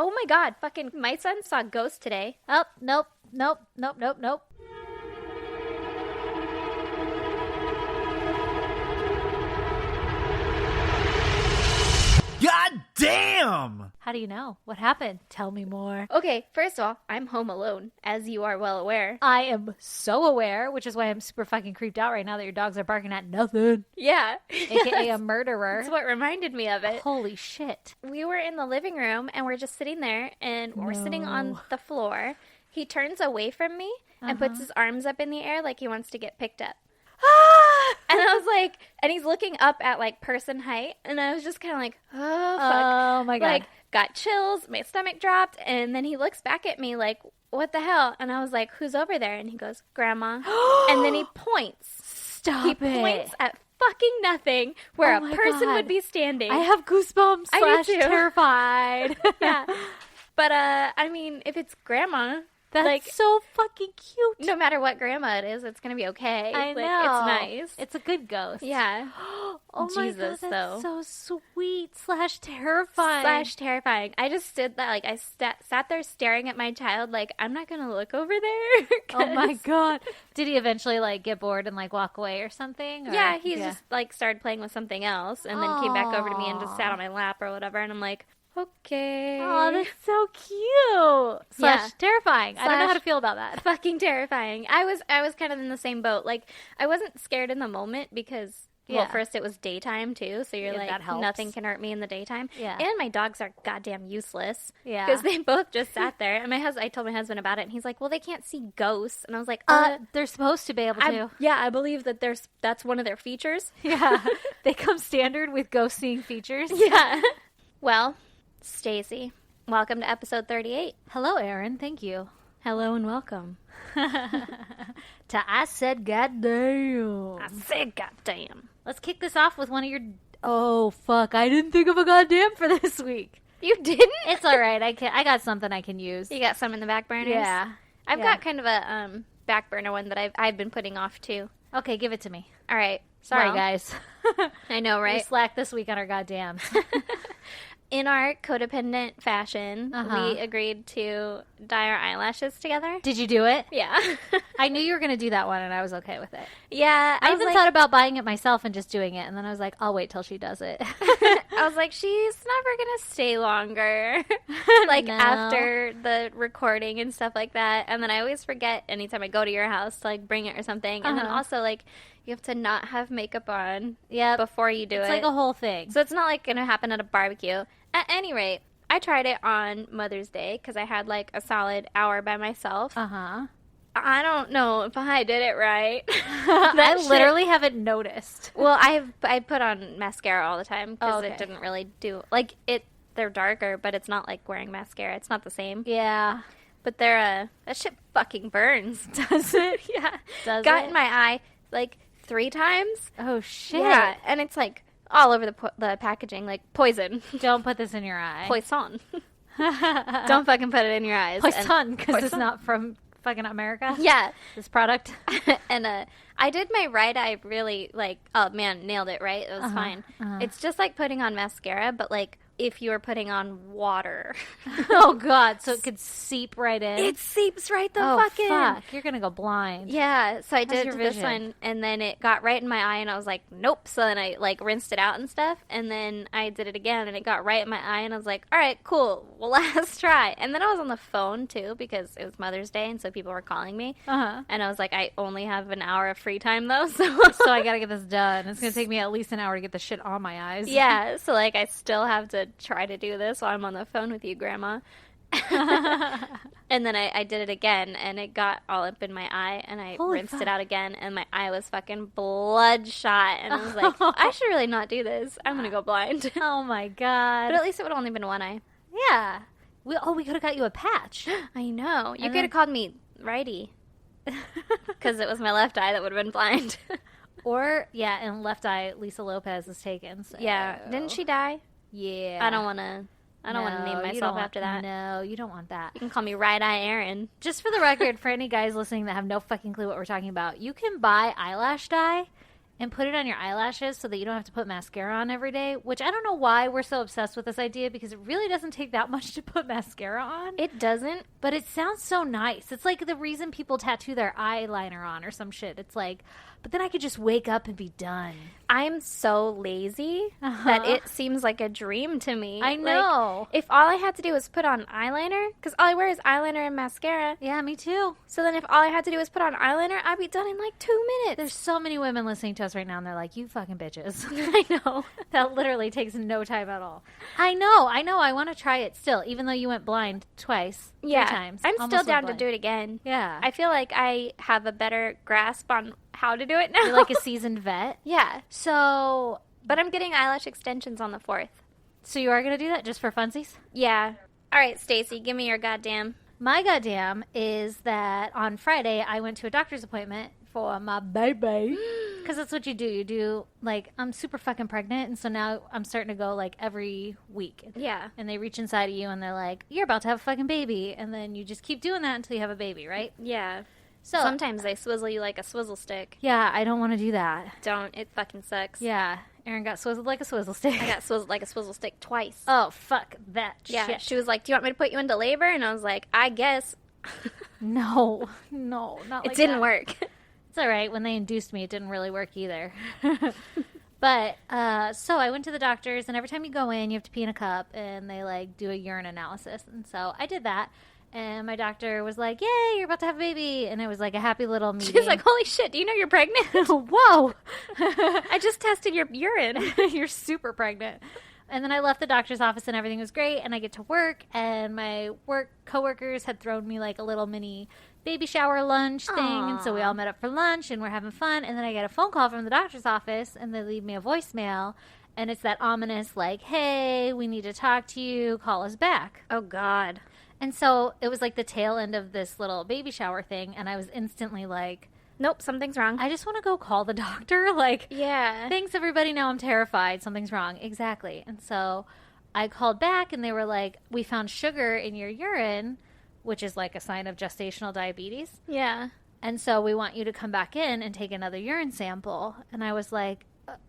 Oh my god, fucking my son saw ghosts today. Oh, nope. God damn! How do you know? What happened? Tell me more. Okay, first of all, I'm home alone, as you are well aware. I am so aware, which is why I'm super fucking creeped out right now that your dogs are barking at nothing. Yeah. AKA a murderer. That's what reminded me of it. Holy shit. We were in the living room, and we're just sitting there, and we're sitting on the floor. He turns away from me and puts his arms up in the air like he wants to get picked up. And I was like, and he's looking up at like person height, and I was just kind of like, oh fuck. Oh my god. Like, got chills, my stomach dropped, and then he looks back at me like, what the hell? And I was like, who's over there? And he goes, Grandma. And then he points. Stop he it. points at fucking nothing where Oh a my person God. would be standing. I have goosebumps I do slash too. terrified. Yeah. But, I mean, if it's Grandma, That's like, so fucking cute. no matter what grandma it is, it's going to be okay. I Like, know. it's nice. It's a good ghost. Yeah. Oh Jesus, my god, that's though. so sweet slash terrifying. Slash terrifying. I just stood that, like, I sat there staring at my child, like, I'm not going to look over there. Oh my 'cause- god. Did he eventually like get bored and like walk away or something? Or? Yeah, he just, like, started playing with something else and then came back over to me and just sat on my lap or whatever. And I'm like, okay. Oh, that's so cute. Slash Yeah. terrifying. I don't know how Slash- to feel about that. Fucking terrifying. I was kind of in the same boat. Like, I wasn't scared in the moment because, well, Yeah. first it was daytime too, so you're Yeah, that like, helps. nothing can hurt me in the daytime. Yeah. And my dogs are goddamn useless. Yeah. Because they both just sat there. And I told my husband about it, and he's like, well, they can't see ghosts. And I was like, They're supposed to be able to. yeah, I believe that that's one of their features. Yeah. They come standard with ghost seeing features. Yeah. Well, Stacy, welcome to episode 38. Hello, Aaron. Thank you. Hello and welcome. I said goddamn. I said goddamn. Let's kick this off with one of your... Oh, fuck. I didn't think of a goddamn for this week. You didn't? It's all right. I got something I can use. You got some in the back burners? Yeah. I've Yeah. got kind of a back burner one that I've been putting off too. Okay, give it to me. All right. Sorry, Well, guys. I know, We right? slacked this week on our goddams. In our codependent fashion, Uh-huh. we agreed to dye our eyelashes together. Did you do it? Yeah. I knew you were going to do that one, and I was okay with it. Yeah. I was even like, thought about buying it myself and just doing it, and then I was like, I'll wait till she does it. I was like, she's never going to stay longer. Like, No. after the recording and stuff like that. And then I always forget anytime I go to your house to, like, bring it or something. And then Uh-huh. also, like, you have to not have makeup on Yep. before you do It's it. like a whole thing. So it's not like going to happen at a barbecue. At any rate, I tried it on Mother's Day because I had like a solid hour by myself. Uh-huh. I don't know if I did it right. I That shit- literally haven't noticed. Well, I put on mascara all the time because Oh, okay. it didn't really do like it. They're darker, but it's not like wearing mascara. It's not the same. Yeah. But they're that shit fucking burns. Does it? Yeah, Does got it? in my eye like 3 times. Oh, shit. Yeah, and it's like all over the packaging, like poison. Don't put this in your eye. Poison. Don't fucking put it in your eyes. And- Poison, because it's Poison. not from fucking America. Yeah. This product. And I did my right eye really like, oh man, nailed it, right? It was fine. It's just like putting on mascara, but like if you were putting on water. Oh, God. So it could seep right in. It seeps right the oh, fucking. fuck. You're going to go blind. Yeah, so I How's did your this vision? one, and then it got right in my eye, and I was like, nope. So then I like rinsed it out and stuff, and then I did it again, and it got right in my eye, and I was like, all right, cool, well, last try. And then I was on the phone too because it was Mother's Day, and so people were calling me, Uh-huh. and I was like, I only have an hour of free time though, so So I got to get this done. It's going to take me at least an hour to get the shit on my eyes. yeah, so like I still have to try to do this while I'm on the phone with you, Grandma. And then I did it again, and it got all up in my eye, and I Holy rinsed fuck. it out again, and my eye was fucking bloodshot, and I was like, I should really not do this. I'm gonna go blind. Oh, my God. But at least it would only been one eye. Yeah. We could have got you a patch. I know. You And could then- have called me righty, because it was my left eye that would have been blind. Or, yeah, and left eye, Lisa Lopez is taken. So. Yeah. Didn't she die? Yeah. I don't want to name you myself don't want- after that. No, you don't want that. You can call me Right Eye Aaron. Just for the record, for any guys listening that have no fucking clue what we're talking about, you can buy eyelash dye and put it on your eyelashes so that you don't have to put mascara on every day, which I don't know why we're so obsessed with this idea because it really doesn't take that much to put mascara on. It doesn't. But it sounds so nice. It's like the reason people tattoo their eyeliner on or some shit. It's like, but then I could just wake up and be done. I'm so lazy that it seems like a dream to me. I know. Like, if all I had to do was put on eyeliner, because all I wear is eyeliner and mascara. Yeah, me too. So then if all I had to do was put on eyeliner, I'd be done in like 2 minutes. There's so many women listening to us right now, and they're like, you fucking bitches. I know. That literally takes no time at all. I know. I want to try it still, even though you went blind twice. 3 times. I'm Almost still went down to blind. do it again. Yeah. I feel like I have a better grasp on how to do it now. You're like a seasoned vet. Yeah. So But I'm getting eyelash extensions on the 4th. you are going to do that just for funsies? Yeah. All right, Stacy, give me your goddamn. My goddamn is that on Friday I went to a doctor's appointment for my baby. Because that's what you do. You do, like, I'm super fucking pregnant, and so now I'm starting to go, like, every week. Yeah. And they reach inside of you, and they're like, you're about to have a fucking baby. And then you just keep doing that until you have a baby, right? Yeah. So Sometimes they swizzle you like a swizzle stick. yeah, I don't want to do that. Don't. It fucking sucks. Yeah, Erin got swizzled like a swizzle stick. I got swizzled like a swizzle stick twice. Oh, fuck that Yeah. shit. She was like, do you want me to put you into labor? And I was like, I guess. No, not like It didn't that. work. It's all right. When they induced me, it didn't really work either. But, so I went to the doctors, and every time you go in, you have to pee in a cup, and they, like, do a urine analysis. And so I did that, and my doctor was like, yay, you're about to have a baby. And it was, like, a happy little meeting. She was like, holy shit, do you know you're pregnant? whoa. I just tested your urine. You're super pregnant. And then I left the doctor's office and everything was great. And I get to work, and my work coworkers had thrown me like a little mini baby shower lunch thing. And so we all met up for lunch and we're having fun. And then I get a phone call from the doctor's office, and they leave me a voicemail. And it's that ominous, like, hey, we need to talk to you. Call us back. Oh, God. And so it was like the tail end of this little baby shower thing. And I was instantly like, Nope, something's wrong. I just want to go call the doctor. Like, Yeah. thanks, everybody. Now I'm terrified. Something's wrong. Exactly. And so I called back, and they were like, we found sugar in your urine, which is like a sign of gestational diabetes. Yeah. And so we want you to come back in and take another urine sample. And I was like,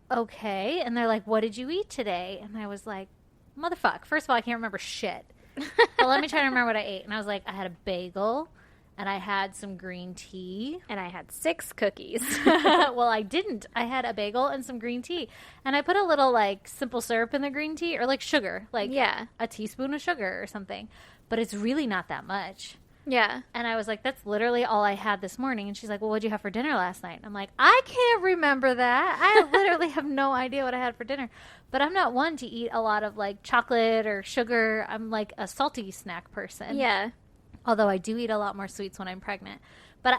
okay. And they're like, what did you eat today? And I was like, motherfuck. First of all, I can't remember shit. But let me try to remember what I ate. And I was like, I had a bagel, and I had some green tea. And I had 6 cookies. Well, I didn't. I had a bagel and some green tea. And I put a little, like, simple syrup in the green tea, or, like, sugar. Like, Yeah. a teaspoon of sugar or something. But it's really not that much. Yeah. And I was like, that's literally all I had this morning. And she's like, well, what'd you have for dinner last night? And I'm like, I can't remember that. I literally have no idea what I had for dinner. But I'm not one to eat a lot of, like, chocolate or sugar. I'm, like, a salty snack person. Yeah. Although I do eat a lot more sweets when I'm pregnant. But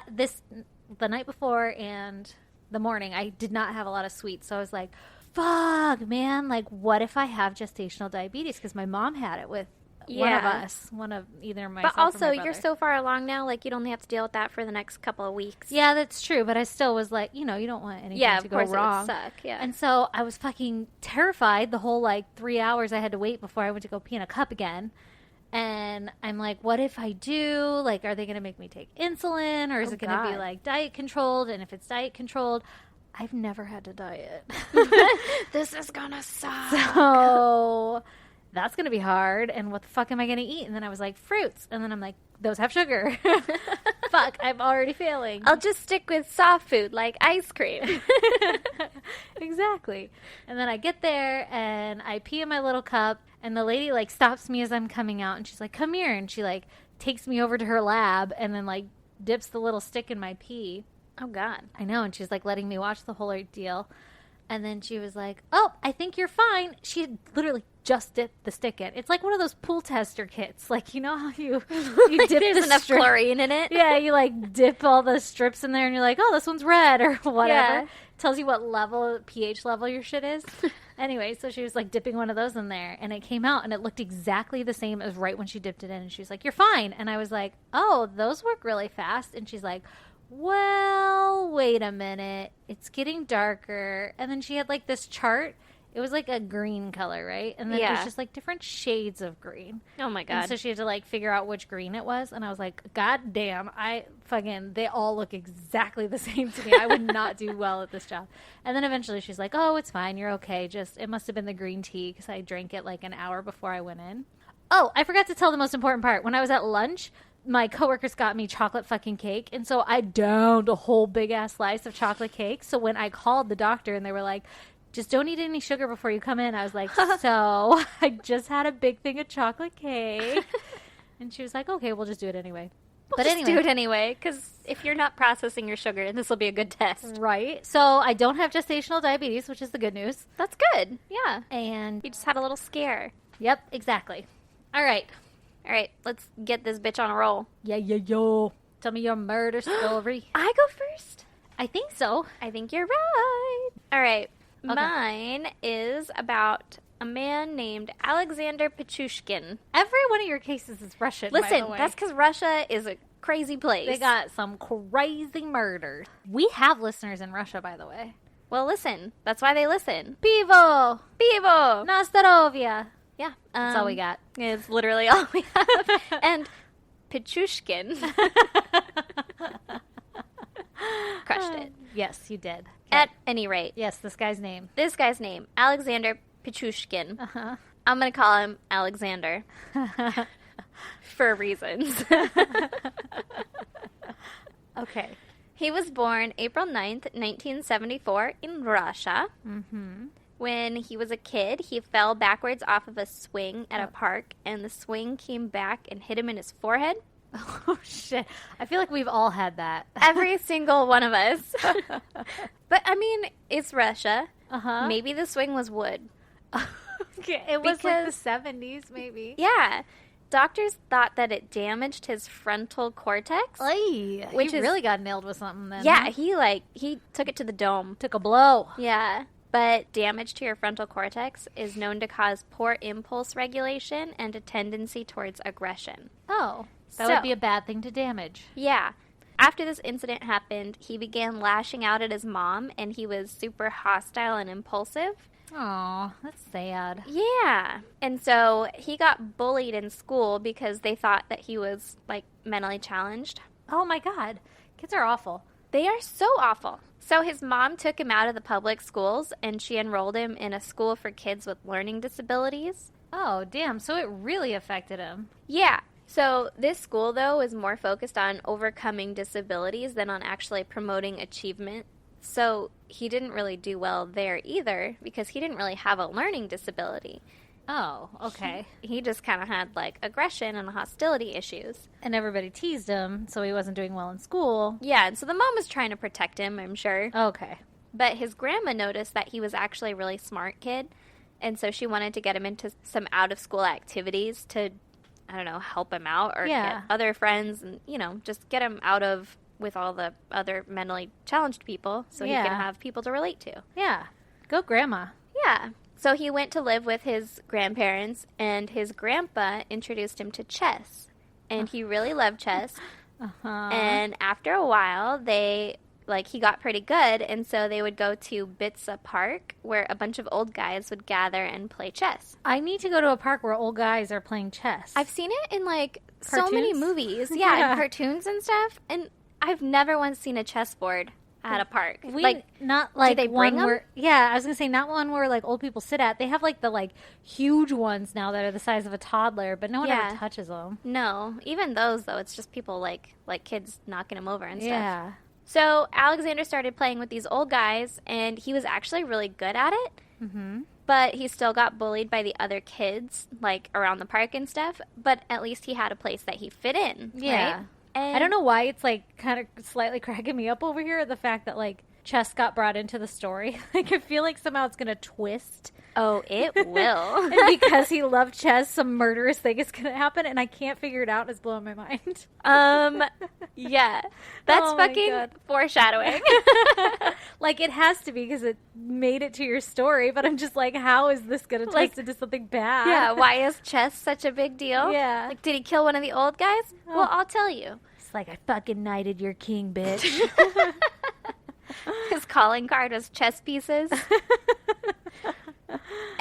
the night before and the morning, I did not have a lot of sweets. So I was like, fuck, man. Like, what if I have gestational diabetes? Because my mom had it with one of us. One of either myself But also, or my you're brother. so far along now, like, you'd only have to deal with that for the next couple of weeks. Yeah, that's true. But I still was like, you know, you don't want anything Yeah, to of go course wrong. it would suck. Yeah. And so I was fucking terrified the whole, like, 3 hours I had to wait before I went to go pee in a cup again. And I'm like, what if I do? Like, are they going to make me take insulin? Or is Oh, it going to be, God. like, diet controlled? And if it's diet controlled, I've never had to diet. This is gonna suck. So that's going to be hard. And what the fuck am I going to eat? And then I was like, fruits. And then I'm like, those have sugar. Fuck, I'm already failing. I'll just stick with soft food like ice cream. Exactly. And then I get there and I pee in my little cup, and the lady like stops me as I'm coming out, and she's like, come here. And she like takes me over to her lab and then like dips the little stick in my pee. Oh, God. I know. And she's like letting me watch the whole ordeal. And then she was like, oh, I think you're fine. She had literally just dipped the stick in. It's like one of those pool tester kits. Like, you know how you Like, dip there's the enough strip. chlorine in it. Yeah, you like dip all the strips in there and you're like, oh, this one's red or whatever. Yeah. Tells you what level, pH level your shit is. Anyway, so she was like dipping one of those in there, and it came out and it looked exactly the same as right when she dipped it in. And she was like, you're fine. And I was like, oh, those work really fast. And she's like, well, wait a minute. It's getting darker. And then she had like this chart, It was like a green color, right? And then it was Yeah. just like different shades of green. Oh my And God. so she had to like figure out which green it was. And I was like, God damn, they all look exactly the same to me. I would not do well at this job. And then eventually she's like, oh, it's fine. You're okay. Just, it must have been the green tea because I drank it like an hour before I went in. Oh, I forgot to tell the most important part. When I was at lunch, my coworkers got me chocolate fucking cake. And so I downed a whole big ass slice of chocolate cake. So when I called the doctor and they were like, just don't eat any sugar before you come in, I was like, so I just had a big thing of chocolate cake. And she was like, okay, we'll just do it anyway. But anyway. Do it anyway, because if you're not processing your sugar, this will be a good test. Right. So I don't have gestational diabetes, which is the good news. That's good. Yeah. And You just had a little scare. yep, exactly. All right. All right, let's get this bitch on a roll. Yeah. Tell me your murder story. I go first? I think so. I think you're right. All right. Okay. Mine is about a man named Alexander Pichushkin. Every one of your cases is Russian. Listen, by the way. that's because Russia is a crazy place. They got some crazy murders. We have listeners in Russia, by the way. Well, listen. That's why they listen. Pivo! Pivo! Nastarovia! Yeah. That's all we got. It's literally all we have. And Pichushkin crushed it. Yes, you did. At any rate, Yes, this guy's name. this guy's name, Alexander Pichushkin. Uh-huh. I'm going to call him Alexander for reasons. Okay. He was born April 9th, 1974 in Russia. Mm-hmm. When he was a kid, he fell backwards off of a swing at a park, and the swing came back and hit him in his forehead. Oh, shit. I feel like we've all had that. Every single one of us. But, I mean, it's Russia. Uh-huh. Maybe the swing was wood. Okay. It was like the Because- 70s, maybe. Yeah. Doctors thought that it damaged his frontal cortex. Oy, Which he is- really got nailed with something then. Yeah, huh? he took it to the dome. Took a blow. Yeah. But damage to your frontal cortex is known to cause poor impulse regulation and a tendency towards aggression. Oh. That So- would be a bad thing to damage. Yeah. After this incident happened, he began lashing out at his mom, and he was super hostile and impulsive. Oh, that's sad. Yeah. And so he got bullied in school because they thought that he was, like, mentally challenged. Oh, my God. Kids are awful. They are so awful. So his mom took him out of the public schools, and she enrolled him in a school for kids with learning disabilities. Oh, damn. So it really affected him. Yeah. So this school, though, is more focused on overcoming disabilities than on actually promoting achievement. So he didn't really do well there either because he didn't really have a learning disability. Oh, okay. He just kind of had, like, aggression and hostility issues. And everybody teased him, so he wasn't doing well in school. Yeah, and so the mom was trying to protect him, I'm sure. Okay. But his grandma noticed that he was actually a really smart kid, and so she wanted to get him into some out-of-school activities to, I don't know, help him out or Yeah. get other friends and, you know, just get him out of with all the other mentally challenged people so he Yeah. can have people to relate to. Yeah. Go grandma. Yeah. So he went to live with his grandparents, and his grandpa introduced him to chess. And he really loved chess. Uh-huh. And after a while, he got pretty good, and so they would go to Bitsa Park, where a bunch of old guys would gather and play chess. I need to go to a park where old guys are playing chess. I've seen it in, like, so many Cartoons? movies. Yeah, Yeah. in cartoons and stuff. And I've never once seen a chessboard at a park. Not like they bring one 'em? where, yeah, I was gonna say not one where like old people sit at. They have like the like huge ones now that are the size of a toddler, but no one Yeah. ever touches them. no, even those, though, it's just people, like kids knocking them over and stuff. Yeah. So Alexander started playing with these old guys, and he was actually really good at it. Mm-hmm. But he still got bullied by the other kids, like, around the park and stuff. But at least he had a place that he fit in, Yeah. right? And I don't know why it's like kind of slightly cracking me up over here. The fact that like chess got brought into the story. Like I feel like somehow it's gonna twist. Oh, it will. And because he loved chess, some murderous thing is gonna happen, and I can't figure it out. It's blowing my mind. Yeah. That's Oh my fucking God. foreshadowing. Like it has to be because it made it to your story. But I'm just like, how is this gonna twist Like, into something bad? Yeah, why is chess such a big deal? Yeah. Like, did he kill one of the old guys? Oh. Well, I'll tell you. It's like I fucking knighted your king, bitch. His calling card was chess pieces.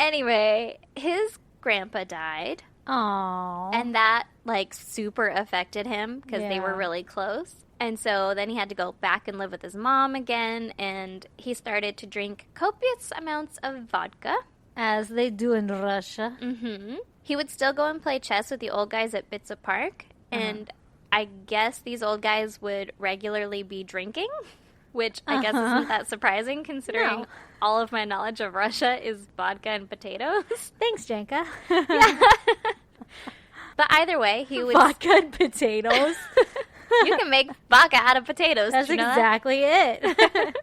Anyway, his grandpa died. Aww. And that, like, super affected him because they were Yeah. really close. And so then he had to go back and live with his mom again. And he started to drink copious amounts of vodka. As they do in Russia. Mm-hmm. He would still go and play chess with the old guys at Pantsuit Park. And I guess these old guys would regularly be drinking, which I guess isn't that surprising considering all of my knowledge of Russia is vodka and potatoes. Thanks, Janka. But either way, he would... Vodka and potatoes. You can make vodka out of potatoes. That's Did you know exactly it. that?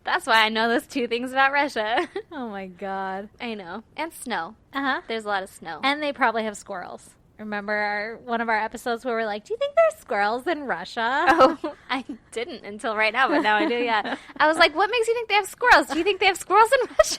That's why I know those two things about Russia. Oh my god. I know. And snow. Uh-huh. There's a lot of snow. And they probably have squirrels. Remember one of our episodes where we're like, do you think there's squirrels in Russia? Oh, I didn't until right now, but now I do, yeah. I was like, what makes you think they have squirrels? Do you think they have squirrels in Russia?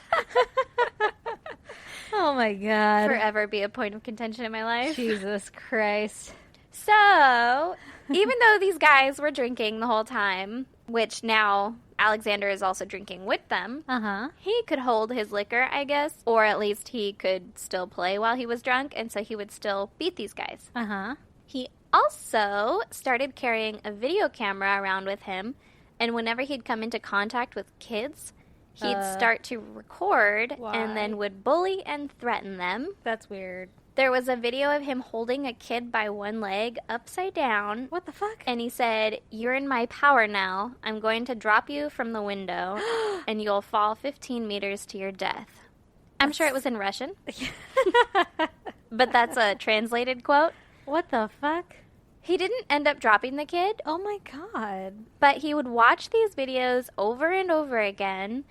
Oh my god. Forever be a point of contention in my life. Jesus Christ. So, even though these guys were drinking the whole time, which now Alexander is also drinking with them, Uh-huh. he could hold his liquor, I guess, or at least he could still play while he was drunk, and so he would still beat these guys. Uh-huh. He also started carrying a video camera around with him, and whenever he'd come into contact with kids, he'd start to record why? and then would bully and threaten them. That's weird. There was a video of him holding a kid by one leg upside down. What the fuck? And he said, "You're in my power now. I'm going to drop you from the window, and you'll fall 15 meters to your death." I'm sure it was in Russian, but that's a translated quote. What the fuck? He didn't end up dropping the kid, Oh my god. but he would watch these videos over and over again.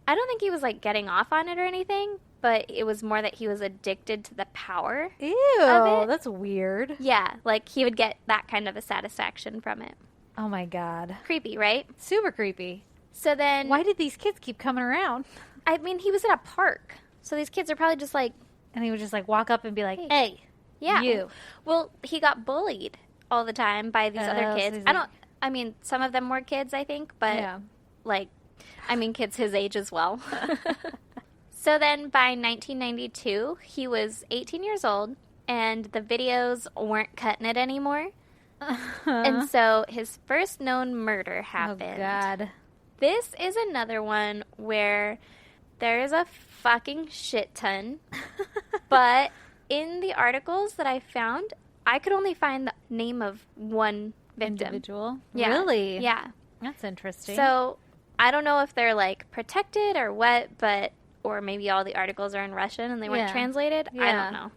I don't think he was, like, getting off on it or anything, but it was more that he was addicted to the power. Ew. Of it. That's weird. Yeah, like, he would get that kind of a satisfaction from it. Oh my god. Creepy, right? Super creepy. So then... Why did these kids keep coming around? I mean, he was in a park, so these kids are probably just like... And he would just like walk up and be like, hey, Yeah. you. Well, he got bullied all the time by these other so kids. he's like- I mean, some of them were kids, I think, but, Yeah. like, I mean, kids his age as well. So then by 1992, he was 18 years old, and the videos weren't cutting it anymore. And so his first known murder happened. Oh god. This is another one where there is a fucking shit ton, but in the articles that I found, I could only find the name of one victim. Individual? Yeah. Really? Yeah. That's interesting. So I don't know if they're like protected or what, but or maybe all the articles are in Russian and they weren't Yeah. translated. I Yeah. don't know.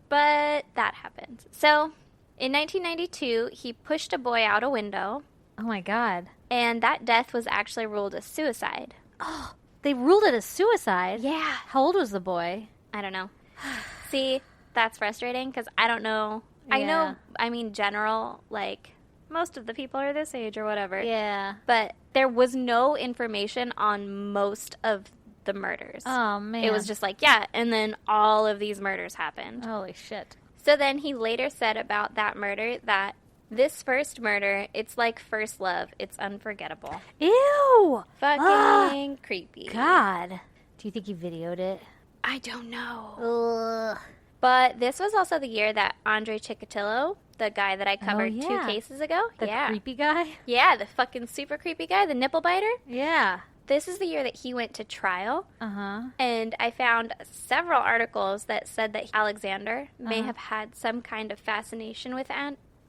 But that happened. So in 1992, he pushed a boy out a window, oh my god. and that death was actually ruled a suicide. Oh, they ruled it as suicide? Yeah. How old was the boy? I don't know. See, that's frustrating because I don't know. I know, Yeah. I mean, general, like, most of the people are this age or whatever. Yeah. But there was no information on most of the murders. Oh man. It was just like, yeah, and then all of these murders happened. Holy shit. So then he later said about that murder that this first murder, it's like first love. It's unforgettable. Ew. Fucking creepy. God. Do you think he videoed it? I don't know. Ugh. But this was also the year that Andre Chikatilo, the guy that I covered yeah. 2 cases ago. The yeah. creepy guy? Yeah, the fucking super creepy guy, the nipple biter. Yeah. This is the year that he went to trial. Uh-huh. And I found several articles that said that Alexander may Uh-huh. have had some kind of fascination with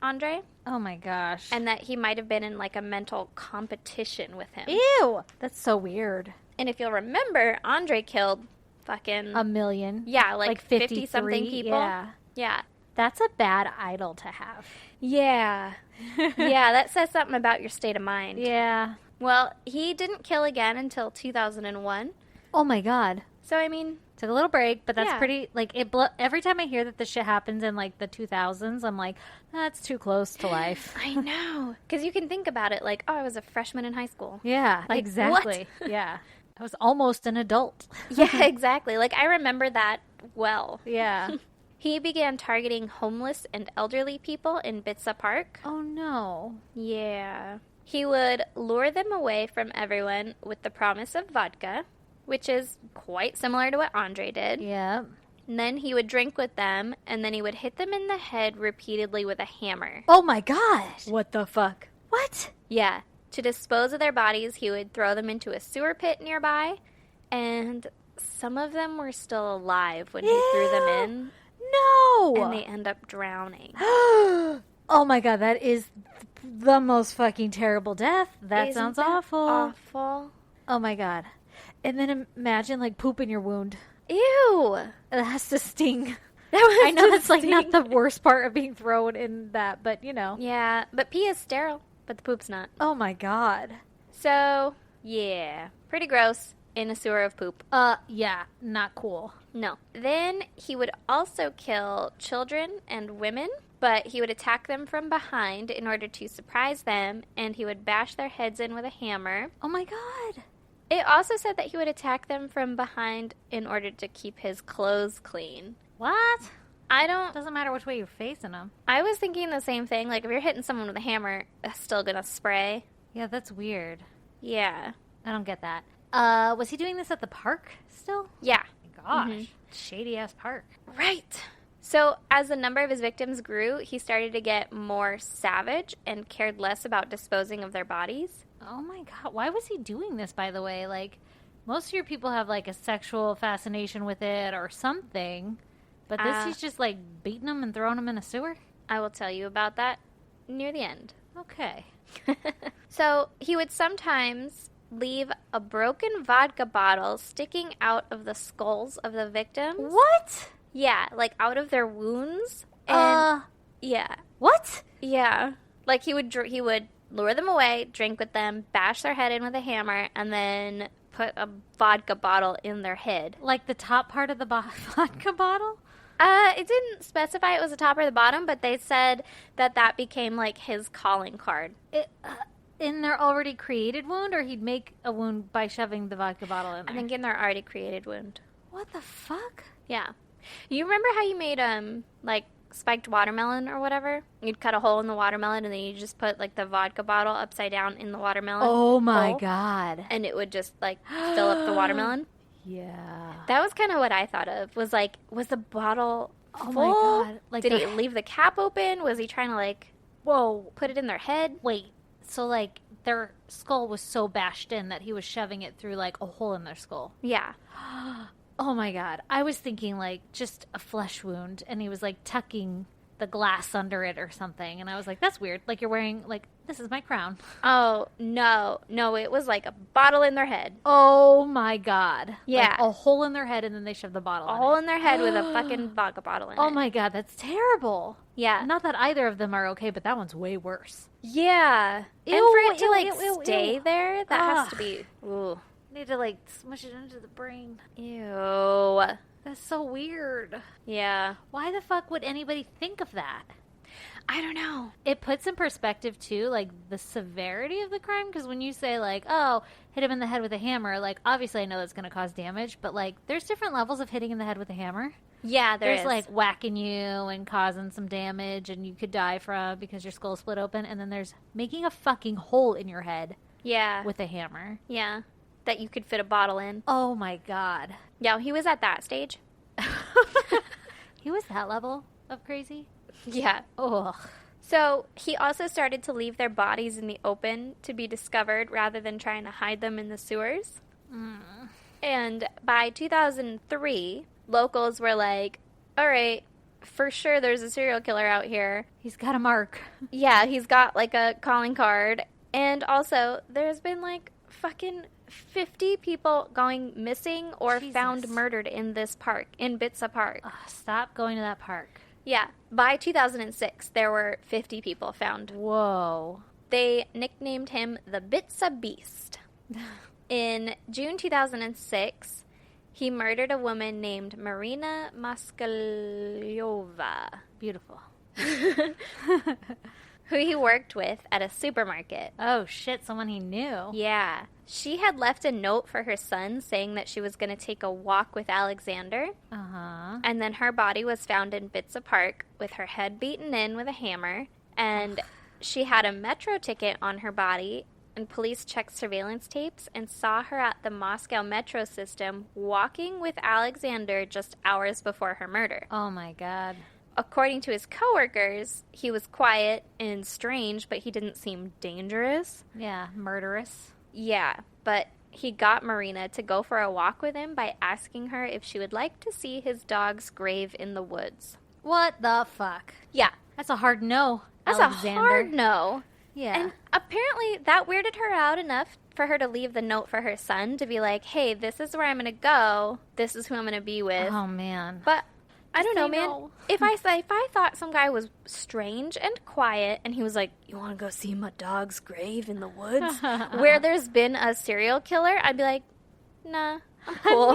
Andre, Oh my gosh. and that he might have been in like a mental competition with him. Ew. That's so weird. And if you'll remember, Andre killed fucking A million. yeah, like 50 something 53? people. Yeah. Yeah. That's a bad idol to have. Yeah. Yeah, that says something about your state of mind. Yeah. Well, he didn't kill again until 2001. Oh my god. So, I mean, Took a little break, but that's Yeah. pretty, like, every time I hear that this shit happens in, like, the 2000s, I'm like, that's too close to life. I know. Because you can think about it like, oh, I was a freshman in high school. Yeah, Like, exactly. Yeah. I was almost an adult. Yeah, exactly. Like, I remember that well. Yeah. He began targeting homeless and elderly people in Pantsuit Park. Oh, no. Yeah. He would lure them away from everyone with the promise of vodka. which is quite similar to what Andre did. Yeah. And then he would drink with them, and then he would hit them in the head repeatedly with a hammer. Oh my god. What the fuck? What? Yeah. To dispose of their bodies, he would throw them into a sewer pit nearby, and some of them were still alive when he threw them in. No. And they end up drowning. Oh my god, that is the most fucking terrible death. That Isn't sounds that awful. Awful. Oh my god. And then imagine like poop in your wound. Ew. It has to sting. That I know that's like not the worst part of being thrown in that, but you know. Yeah, but pee is sterile, but the poop's not. Oh my god. So, yeah. Pretty gross in a sewer of poop. Yeah, not cool. No. Then he would also kill children and women, but he would attack them from behind in order to surprise them, and he would bash their heads in with a hammer. Oh my god. It also said that he would attack them from behind in order to keep his clothes clean. What? Doesn't matter which way you're facing them. I was thinking the same thing. Like, if you're hitting someone with a hammer, it's still gonna spray. Yeah, that's weird. Yeah. I don't get that. Was he doing this at the park still? Yeah. Gosh. Shady ass park. Right. So, as the number of his victims grew, he started to get more savage and cared less about disposing of their bodies. Oh my god. Why was he doing this, by the way? Like, most of your people have, like, a sexual fascination with it or something. But this, he's just, like, beating them and throwing them in a sewer? I will tell you about that near the end. Okay. So, he would sometimes leave a broken vodka bottle sticking out of the skulls of the victims. What? Yeah, like out of their wounds. And yeah. What? Yeah. Like he would lure them away, drink with them, bash their head in with a hammer, and then put a vodka bottle in their head. Like the top part of the vodka bottle? It didn't specify it was the top or the bottom, but they said that became like his calling card. In their already created wound, or he'd make a wound by shoving the vodka bottle in there? I think in their already created wound. What the fuck? Yeah. You remember how you made like spiked watermelon or whatever? You'd cut a hole in the watermelon and then you just put like the vodka bottle upside down in the watermelon. Oh my hole, god. and it would just like fill up the watermelon. Yeah. That was kind of what I thought of. Was the bottle full? Oh my god. Like, did he leave the cap open? Was he trying to like put it in their head? Wait. So like their skull was so bashed in that he was shoving it through like a hole in their skull. Yeah. Oh my god. I was thinking like just a flesh wound and he was like tucking the glass under it or something. And I was like, that's weird. Like you're wearing like, this is my crown. Oh, no. No, it was like a bottle in their head. Oh my god. Yeah. Like a hole in their head and then they shove the bottle in. A hole in their head with a fucking vodka bottle in it. Oh my god, that's terrible. Yeah. Not that either of them are okay, but that one's way worse. Yeah. Ew, and for it to ew, like ew, ew, stay ew. there, that has to be ooh. Need to like smush it into the brain. Ew. That's so weird. Yeah. Why the fuck would anybody think of that? I don't know. It puts in perspective too, like the severity of the crime. Because when you say like, "Oh, hit him in the head with a hammer," like obviously I know that's going to cause damage, but like there's different levels of hitting in the head with a hammer. Yeah, there's like whacking you and causing some damage, and you could die from because your skull split open, and then there's making a fucking hole in your head. Yeah. With a hammer. Yeah. That you could fit a bottle in. Oh my god. Yeah, he was at that stage. He was that level of crazy? Yeah. Ugh. So he also started to leave their bodies in the open to be discovered rather than trying to hide them in the sewers. And by 2003, locals were like, all right, for sure there's a serial killer out here. He's got a mark. Yeah, he's got like a calling card. And also, there's been like fucking 50 people going missing or found murdered in this park, in Bitsa Park. Ugh, stop going to that park. Yeah, by 2006, there were 50 people found. Whoa. They nicknamed him the Bitsa Beast. In June 2006, he murdered a woman named Marina Moskalyova. Beautiful. Who he worked with at a supermarket. Oh, shit, someone he knew. Yeah. She had left a note for her son saying that she was going to take a walk with Alexander. Uh-huh. And then her body was found in Bitsa Park with her head beaten in with a hammer. And she had a metro ticket on her body and police checked surveillance tapes and saw her at the Moscow metro system walking with Alexander just hours before her murder. Oh, my God. According to his coworkers, he was quiet and strange, but he didn't seem dangerous. Yeah, murderous. Yeah, but he got Marina to go for a walk with him by asking her if she would like to see his dog's grave in the woods. What the fuck? Yeah. That's a hard no, That's Alexander. a hard no. Yeah. And apparently that weirded her out enough for her to leave the note for her son to be like, hey, this is where I'm going to go. This is who I'm going to be with. Oh, man. But I don't know, say man. no. If I thought some guy was strange and quiet and he was like, you want to go see my dog's grave in the woods where there's been a serial killer, I'd be like, nah, I'm cool.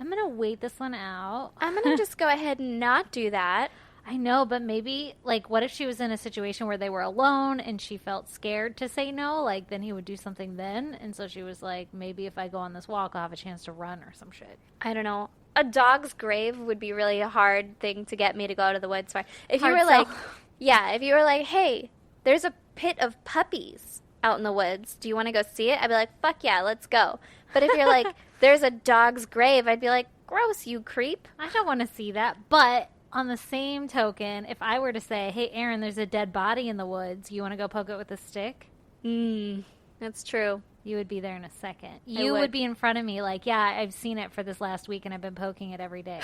I'm gonna wait this one out. I'm going to just go ahead and not do that. I know, but maybe, like, what if she was in a situation where they were alone and she felt scared to say no? Like, then he would do something then. And so she was like, maybe if I go on this walk, I'll have a chance to run or some shit. I don't know. A dog's grave would be really a hard thing to get me to go to the woods for. If you Hard were sell. like, yeah, if you were like, hey, there's a pit of puppies out in the woods. Do you want to go see it? I'd be like, fuck yeah, let's go. But if you're like, there's a dog's grave, I'd be like, gross, you creep. I don't want to see that, but on the same token, if I were to say, hey, Aaron, there's a dead body in the woods, you want to go poke it with a stick? That's true. You would be there in a second. You would be in front of me like, yeah, I've seen it for this last week and I've been poking it every day.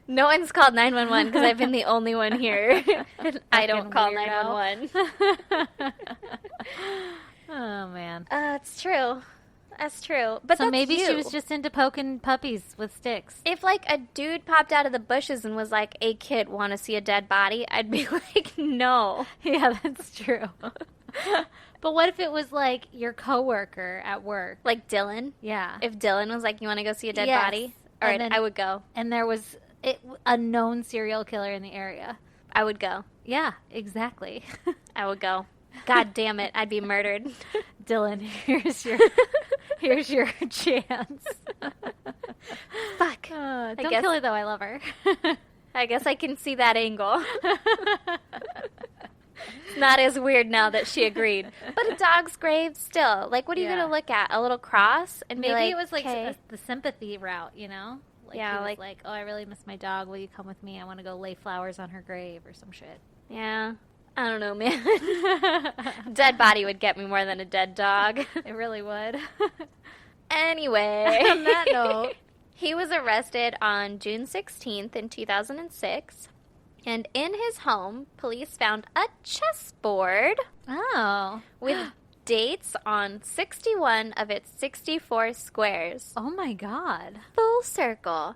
No one's called 911 because I've been the only one here. I don't call weirdo. 911. Oh, man. It's true. That's true. But So that's maybe she you. was just into poking puppies with sticks. If, like, a dude popped out of the bushes and was like, hey, kid, want to see a dead body? I'd be like, no. Yeah, that's true. But what if it was, like, your coworker at work? Like Dylan. Yeah. If Dylan was like, you want to go see a dead Yes. body? All right, And then- I would go. And there was a known serial killer in the area. I would go. Yeah, exactly. I would go. God damn it, I'd be murdered. Dylan, here's your chance. Fuck. Don't guess- kill her, though. I love her. I guess I can see that angle. It's not as weird now that she agreed. But a dog's grave still. Like, what are you Yeah. going to look at? A little cross? And be Maybe like, it was like "Okay." the sympathy route, you know? Like Yeah, he was like- oh, I really miss my dog. Will you come with me? I want to go lay flowers on her grave or some shit. Yeah. I don't know, man. Dead body would get me more than a dead dog. It really would. Anyway. On that note. He was arrested on June 16th in 2006. And in his home, police found a chessboard Oh. with dates on 61 of its 64 squares. Oh my God. Full circle.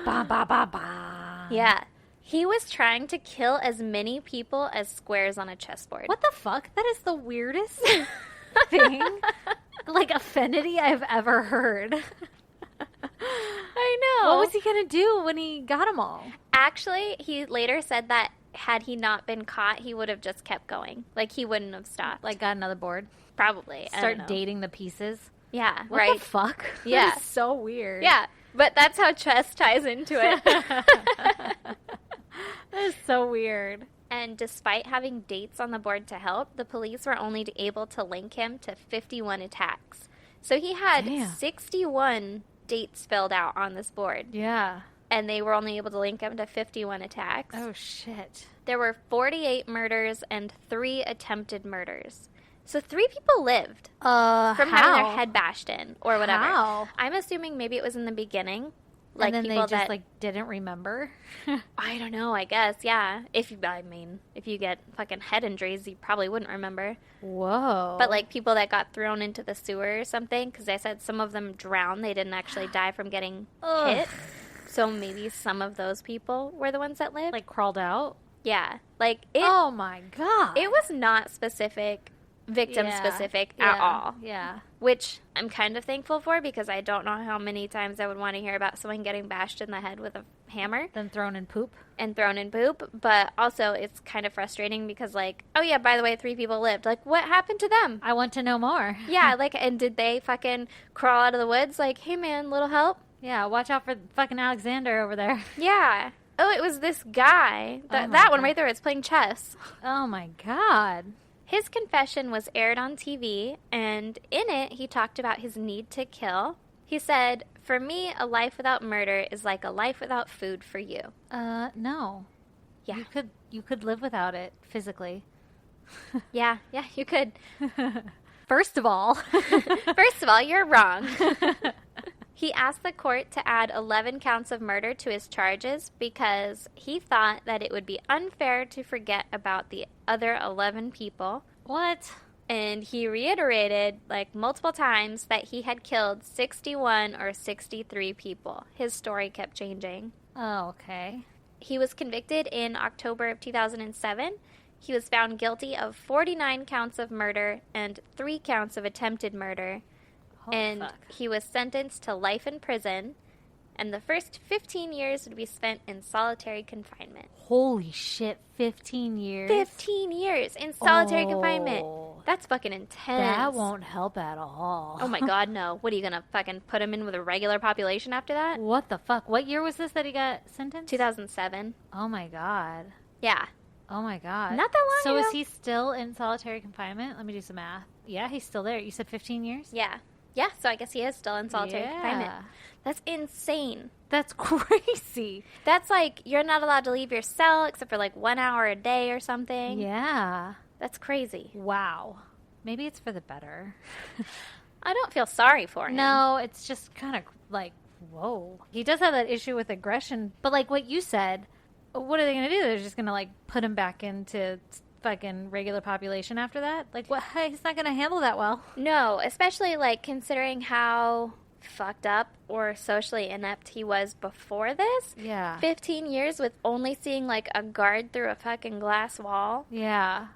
Ba ba ba ba. Yeah. He was trying to kill as many people as squares on a chessboard. What the fuck? That is the weirdest thing, like, affinity I've ever heard. I know. What was he gonna do when he got them all? Actually, he later said that had he not been caught, he would have just kept going. Like, he wouldn't have stopped. Like, got another board? Probably. I don't Start know. dating the pieces? Yeah, What right. the fuck? Yeah. That is so weird. Yeah, but that's how chess ties into it. That is so weird. And despite having dates on the board to help, the police were only able to link him to 51 attacks. So he had Damn. 61 dates filled out on this board, Yeah. and they were only able to link him to 51 attacks. Oh, shit. There were 48 murders and 3 attempted murders. So 3 people lived from having their head bashed in or whatever. How? I'm assuming maybe it was in the beginning. And then they people just, that, like, didn't remember? I don't know, I guess, yeah. If you get fucking head injuries, you probably wouldn't remember. Whoa. But, like, people that got thrown into the sewer or something, because they said some of them drowned. They didn't actually die from getting hit. So maybe some of those people were the ones that lived. like, crawled out? Yeah. Like, it Oh, my God. it was not specific, victim specific at all. Yeah. Which I'm kind of thankful for, because I don't know how many times I would want to hear about someone getting bashed in the head with a hammer Then thrown in poop? and thrown in poop. But also, it's kind of frustrating because, like, oh yeah, by the way, 3 people lived. Like, what happened to them? I want to know more. Yeah, like, and did they fucking crawl out of the woods? Like, hey man, little help? Yeah, watch out for fucking Alexander over there. Yeah. Oh, it was this guy. Oh my That one God. right there is playing chess. Oh, my God. His confession was aired on TV, and in it, he talked about his need to kill. He said, "For me, a life without murder is like a life without food for you." No. Yeah. You could live without it physically. Yeah, you could. First of all. First of all, you're wrong. He asked the court to add 11 counts of murder to his charges because he thought that it would be unfair to forget about the other 11 people. What? And he reiterated, like, multiple times that he had killed 61 or 63 people. His story kept changing. Oh, okay. He was convicted in October of 2007. He was found guilty of 49 counts of murder and 3 counts of attempted murder. Holy And fuck. he was sentenced to life in prison. And the first 15 years would be spent in solitary confinement. Holy shit, 15 years? 15 years in solitary Oh. confinement. That's fucking intense. That won't help at all. Oh my god, no. What are you gonna fucking put him in with a regular population after that? What the fuck? What year was this that he got sentenced? 2007. Oh my god. Yeah. Oh my god. Not that long So ago. is he still in solitary confinement? Let me do some math. Yeah, he's still there. You said 15 years? Yeah. Yeah, so I guess he is still in solitary confinement. Yeah. That's insane. That's crazy. That's like, you're not allowed to leave your cell except for like 1 hour a day or something. Yeah. That's crazy. Wow. Maybe it's for the better. I don't feel sorry for him. No, it's just kind of like, whoa. He does have that issue with aggression, but like what you said, what are they going to do? They're just going to like put him back into fucking regular population after that? Like, what? He's not going to handle that well. No, especially like considering how fucked up or socially inept he was before this. Yeah. 15 years with only seeing like a guard through a fucking glass wall. Yeah.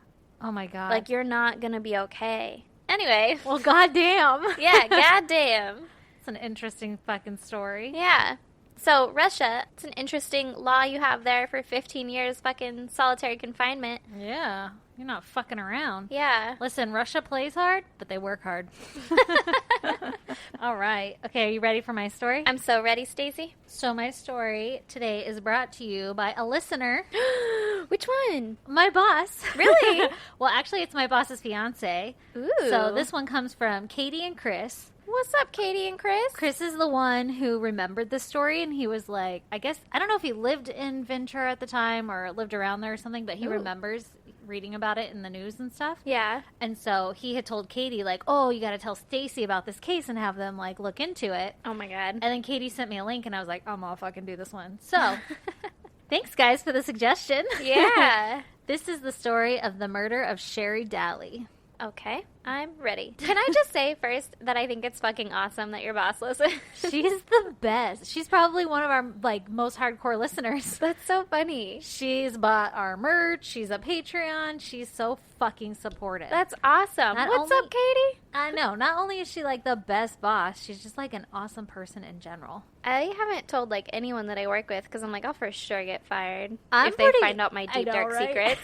Oh my god. Like, you're not gonna be okay. Anyway. well, goddamn. Yeah, goddamn. It's an interesting fucking story. Yeah. So, Russia, it's an interesting law you have there for 15 years fucking solitary confinement. Yeah. You're not fucking around. Yeah. Listen, Russia plays hard, but they work hard. All right. Okay, are you ready for my story? I'm so ready, Stacey. So my story today is brought to you by a listener, Which one? my boss. Really? Well, actually, it's my boss's fiance. Ooh. So this one comes from Katie and Chris. What's up, Katie and Chris? Chris is the one who remembered this story, and he was like, I don't know if he lived in Ventura at the time or lived around there or something, but he Ooh. remembers reading about it in the news and stuff. Yeah. And so he had told Katie, like, oh, you got to tell Stacy about this case and have them, like, look into it. Oh my god. And then Katie sent me a link, and I was like, I'm going to fucking do this one. So, thanks, guys, for the suggestion. Yeah. This is the story of the murder of Sherry Daly. Okay, I'm ready. Can I just say first that I think it's fucking awesome that your boss listens? She's the best. She's probably one of our, like, most hardcore listeners. That's so funny. She's bought our merch. She's a Patreon. She's so fucking supportive. That's awesome. Not What's only- up, Katie? I know. Not only is she, like, the best boss, she's just, like, an awesome person in general. I haven't told like anyone that I work with because I'm like, I'll for sure get fired I'm if they pretty- find out my I deep know, dark right? secrets.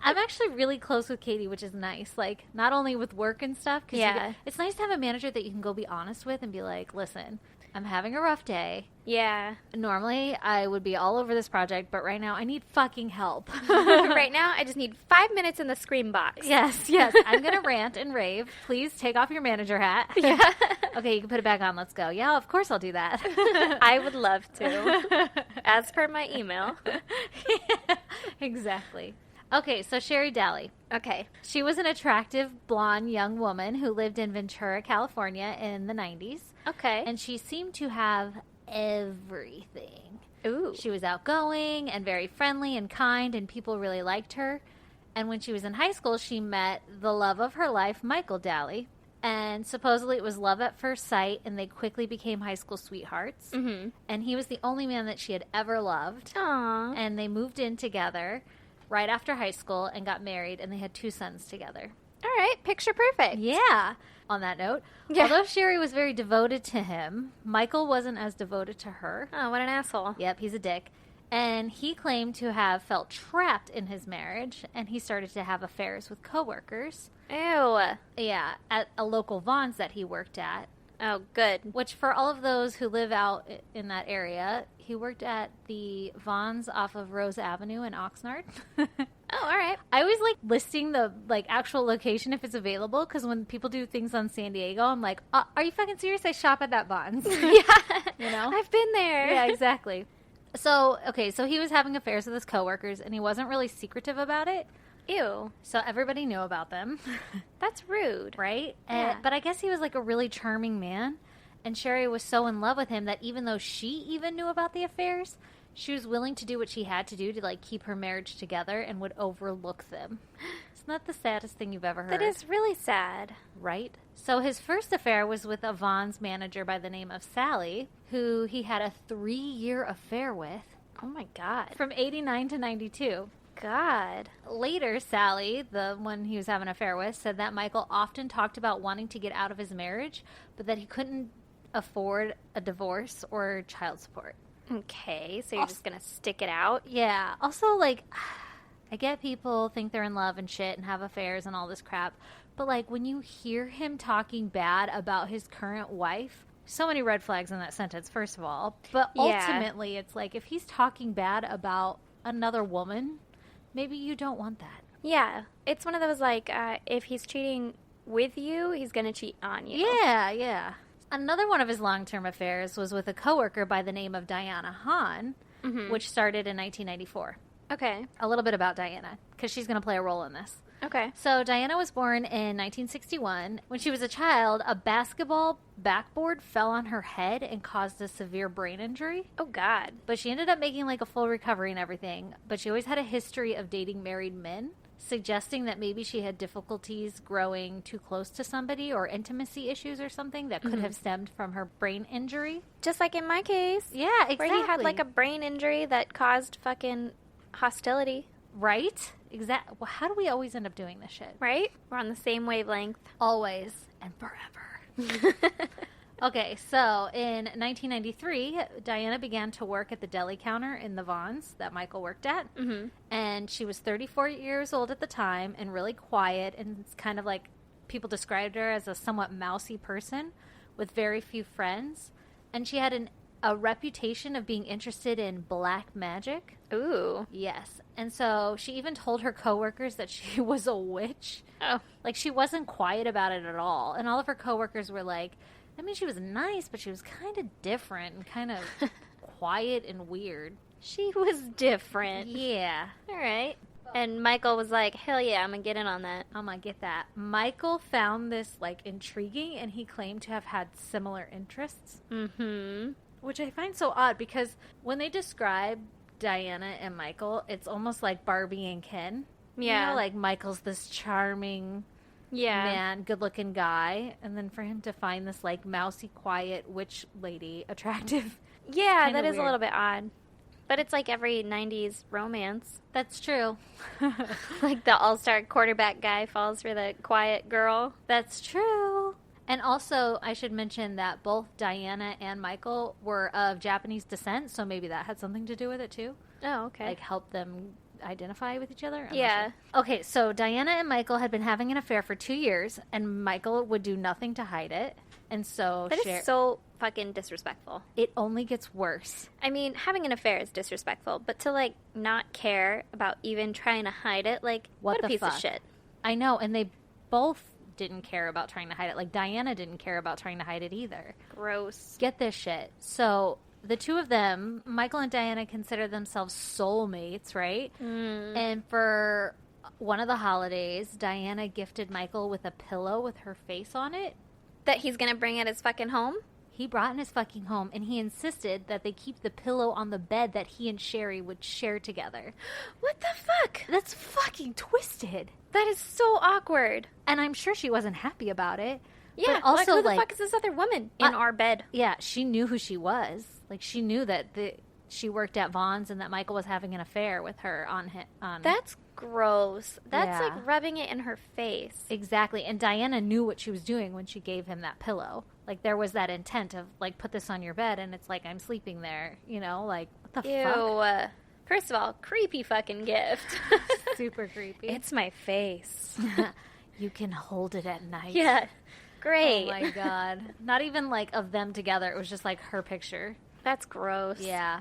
I'm actually really close with Katie, which is nice. Like, not only with work and stuff. 'Cause Yeah. it's nice to have a manager that you can go be honest with and be like, listen, I'm having a rough day. Yeah. Normally, I would be all over this project, but right now, I need fucking help. Right now, I just need 5 minutes in the scream box. Yes, I'm going to rant and rave. Please take off your manager hat. Yeah. Okay, you can put it back on. Let's go. Yeah, of course I'll do that. I would love to, as per my email. Exactly. Okay, so Sherry Daly. Okay. She was an attractive, blonde young woman who lived in Ventura, California in the 90s. Okay. And she seemed to have everything. Ooh. She was outgoing and very friendly and kind, and people really liked her. And when she was in high school, she met the love of her life, Michael Daly. And supposedly it was love at first sight, and they quickly became high school sweethearts. Mm-hmm. And he was the only man that she had ever loved. Aww. And they moved in together right after high school and got married, and they had 2 sons together. All right. Picture perfect. Yeah. On that note, Yeah. although Sherry was very devoted to him, Michael wasn't as devoted to her. Oh, what an asshole. Yep, he's a dick. And he claimed to have felt trapped in his marriage, and he started to have affairs with coworkers. Ew. Yeah, at a local Vons that he worked at. Oh, good. Which, for all of those who live out in that area, he worked at the Vons off of Rose Avenue in Oxnard. Oh, all right. I always like listing the like actual location if it's available, because when people do things on San Diego, I'm like, are you fucking serious? I shop at that Bonds. Yeah. You know? I've been there. Yeah, exactly. So, okay, so he was having affairs with his coworkers, and he wasn't really secretive about it. Ew. So everybody knew about them. That's rude. Right? Yeah. But I guess he was like a really charming man, and Sherry was so in love with him that even though she even knew about the affairs, she was willing to do what she had to do to like keep her marriage together and would overlook them. Isn't that the saddest thing you've ever heard? That is really sad. Right? So his first affair was with a Vons manager by the name of Sally, who he had a 3-year affair with Oh my God. from 89 to 92. God. Later, Sally, the one he was having an affair with, said that Michael often talked about wanting to get out of his marriage, but that he couldn't afford a divorce or child support. Okay, so you're just going to stick it out? Yeah. Also, like, I get people think they're in love and shit and have affairs and all this crap, but, like, when you hear him talking bad about his current wife, so many red flags in that sentence, first of all. But Yeah. ultimately, it's like, if he's talking bad about another woman, maybe you don't want that. Yeah. It's one of those, like, if he's cheating with you, he's going to cheat on you. Yeah, yeah. Another one of his long-term affairs was with a coworker by the name of Diana Hahn, which started in 1994. Okay. A little bit about Diana, because she's going to play a role in this. Okay. So Diana was born in 1961. When she was a child, a basketball backboard fell on her head and caused a severe brain injury. Oh, God. But she ended up making like a full recovery and everything. But she always had a history of dating married men, suggesting that maybe she had difficulties growing too close to somebody or intimacy issues or something that could have stemmed from her brain injury. Just like in my case. Yeah, exactly. Where he had, like, a brain injury that caused fucking hostility. Right? Exactly. Well, how do we always end up doing this shit? Right? We're on the same wavelength. Always and forever. Okay, so in 1993, Diana began to work at the deli counter in the Vons that Michael worked at. Mm-hmm. And she was 34 years old at the time and really quiet, and it's kind of like people described her as a somewhat mousy person with very few friends. And she had a reputation of being interested in black magic. Ooh. Yes. And so she even told her coworkers that she was a witch. Oh. Like, she wasn't quiet about it at all. And all of her coworkers were like, I mean, she was nice, but she was kind of different and kind of quiet and weird. She was different. Yeah. All right. And Michael was like, hell yeah, I'm going to get in on that. I'm going to get that. Michael found this, like, intriguing, and he claimed to have had similar interests. Mm-hmm. Which I find so odd, because when they describe Diana and Michael, it's almost like Barbie and Ken. Yeah. You know, like, Michael's this charming man, good-looking guy, and then for him to find this, like, mousy, quiet witch lady attractive. Yeah, Kinda that is weird. a little bit odd. But it's like every 90s romance. That's true. Like the all-star quarterback guy falls for the quiet girl. That's true. And also, I should mention that both Diana and Michael were of Japanese descent, so maybe that had something to do with it, too. Oh, okay. Like, help them identify with each other? I'm not Yeah. sure. Okay, so Diana and Michael had been having an affair for 2 years, and Michael would do nothing to hide it. And so That is so fucking disrespectful. it only gets worse. I mean, having an affair is disrespectful, but to, like, not care about even trying to hide it, like, what a the piece fuck? of shit. I know, and they both didn't care about trying to hide it. Like, Diana didn't care about trying to hide it either. Gross. Get this shit. So the two of them, Michael and Diana, consider themselves soulmates, right? And for one of the holidays, Diana gifted Michael with a pillow with her face on it. That he's gonna bring at his fucking home? He brought in his fucking home, and he insisted that they keep the pillow on the bed that he and Sherry would share together. What the fuck? That's fucking twisted. That is so awkward. And I'm sure she wasn't happy about it. Yeah, but also, like, who the fuck is this other woman in our bed? Yeah, she knew who she was. Like, she knew that she worked at Vaughn's and that Michael was having an affair with her on That's gross. That's Yeah. like rubbing it in her face. Exactly. And Diana knew what she was doing when she gave him that pillow. Like, there was that intent of, like, put this on your bed, and it's like, I'm sleeping there. You know, like, what the fuck? Ew. First of all, creepy fucking gift. Super creepy. It's my face. You can hold it at night. Yeah. Great. Oh, my God. Not even, like, of them together. It was just, like, her picture. That's gross. Yeah.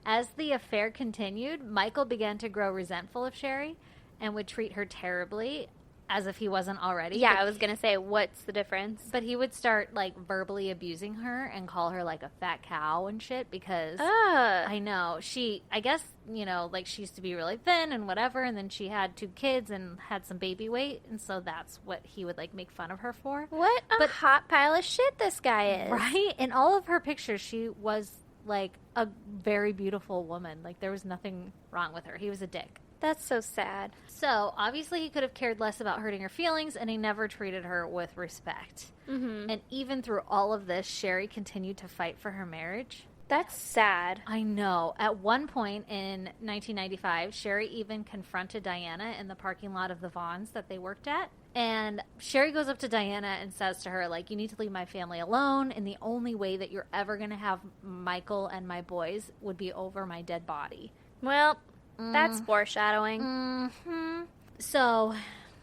As the affair continued, Michael began to grow resentful of Sherry, and would treat her terribly as if he wasn't already. Yeah, I was going to say, what's the difference? But he would start, like, verbally abusing her and call her, like, a fat cow and shit because, I know, I guess, you know, like, she used to be really thin and whatever, and then she had 2 kids and had some baby weight, and so that's what he would, like, make fun of her for. What a hot pile of shit this guy is. Right? In all of her pictures, she was, like, a very beautiful woman. Like, there was nothing wrong with her. He was a dick. That's so sad. So, obviously, he could have cared less about hurting her feelings, and he never treated her with respect. Mm-hmm. And even through all of this, Sherry continued to fight for her marriage. That's sad. I know. At one point in 1995, Sherry even confronted Diana in the parking lot of the Vons that they worked at. And Sherry goes up to Diana and says to her, like, you need to leave my family alone, and the only way that you're ever going to have Michael and my boys would be over my dead body. Well... That's foreshadowing. Mm-hmm. So,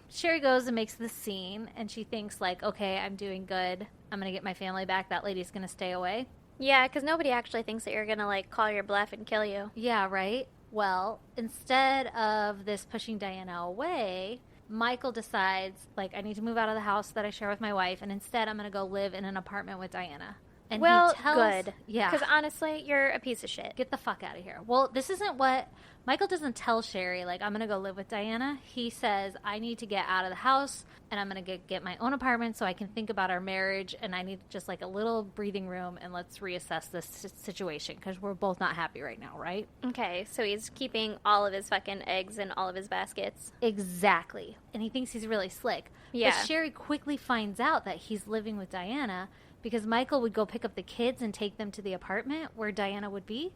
Sherry goes and makes this scene, and she thinks, like, okay, I'm doing good. I'm going to get my family back. That lady's going to stay away. Yeah, because nobody actually thinks that you're going to, like, call your bluff and kill you. Yeah, right? Well, instead of this pushing Diana away, Michael decides, like, I need to move out of the house that I share with my wife, and instead I'm going to go live in an apartment with Diana. And well, he tells, good. Yeah. Because honestly, you're a piece of shit. Get the fuck out of here. Well, this isn't what... Michael doesn't tell Sherry, like, I'm going to go live with Diana. He says, I need to get out of the house, and I'm going to get my own apartment so I can think about our marriage, and I need just, like, a little breathing room, and let's reassess this situation, because we're both not happy right now, right? Okay, so he's keeping all of his fucking eggs in all of his baskets. Exactly. And he thinks he's really slick. Yeah. But Sherry quickly finds out that he's living with Diana, because Michael would go pick up the kids and take them to the apartment where Diana would be.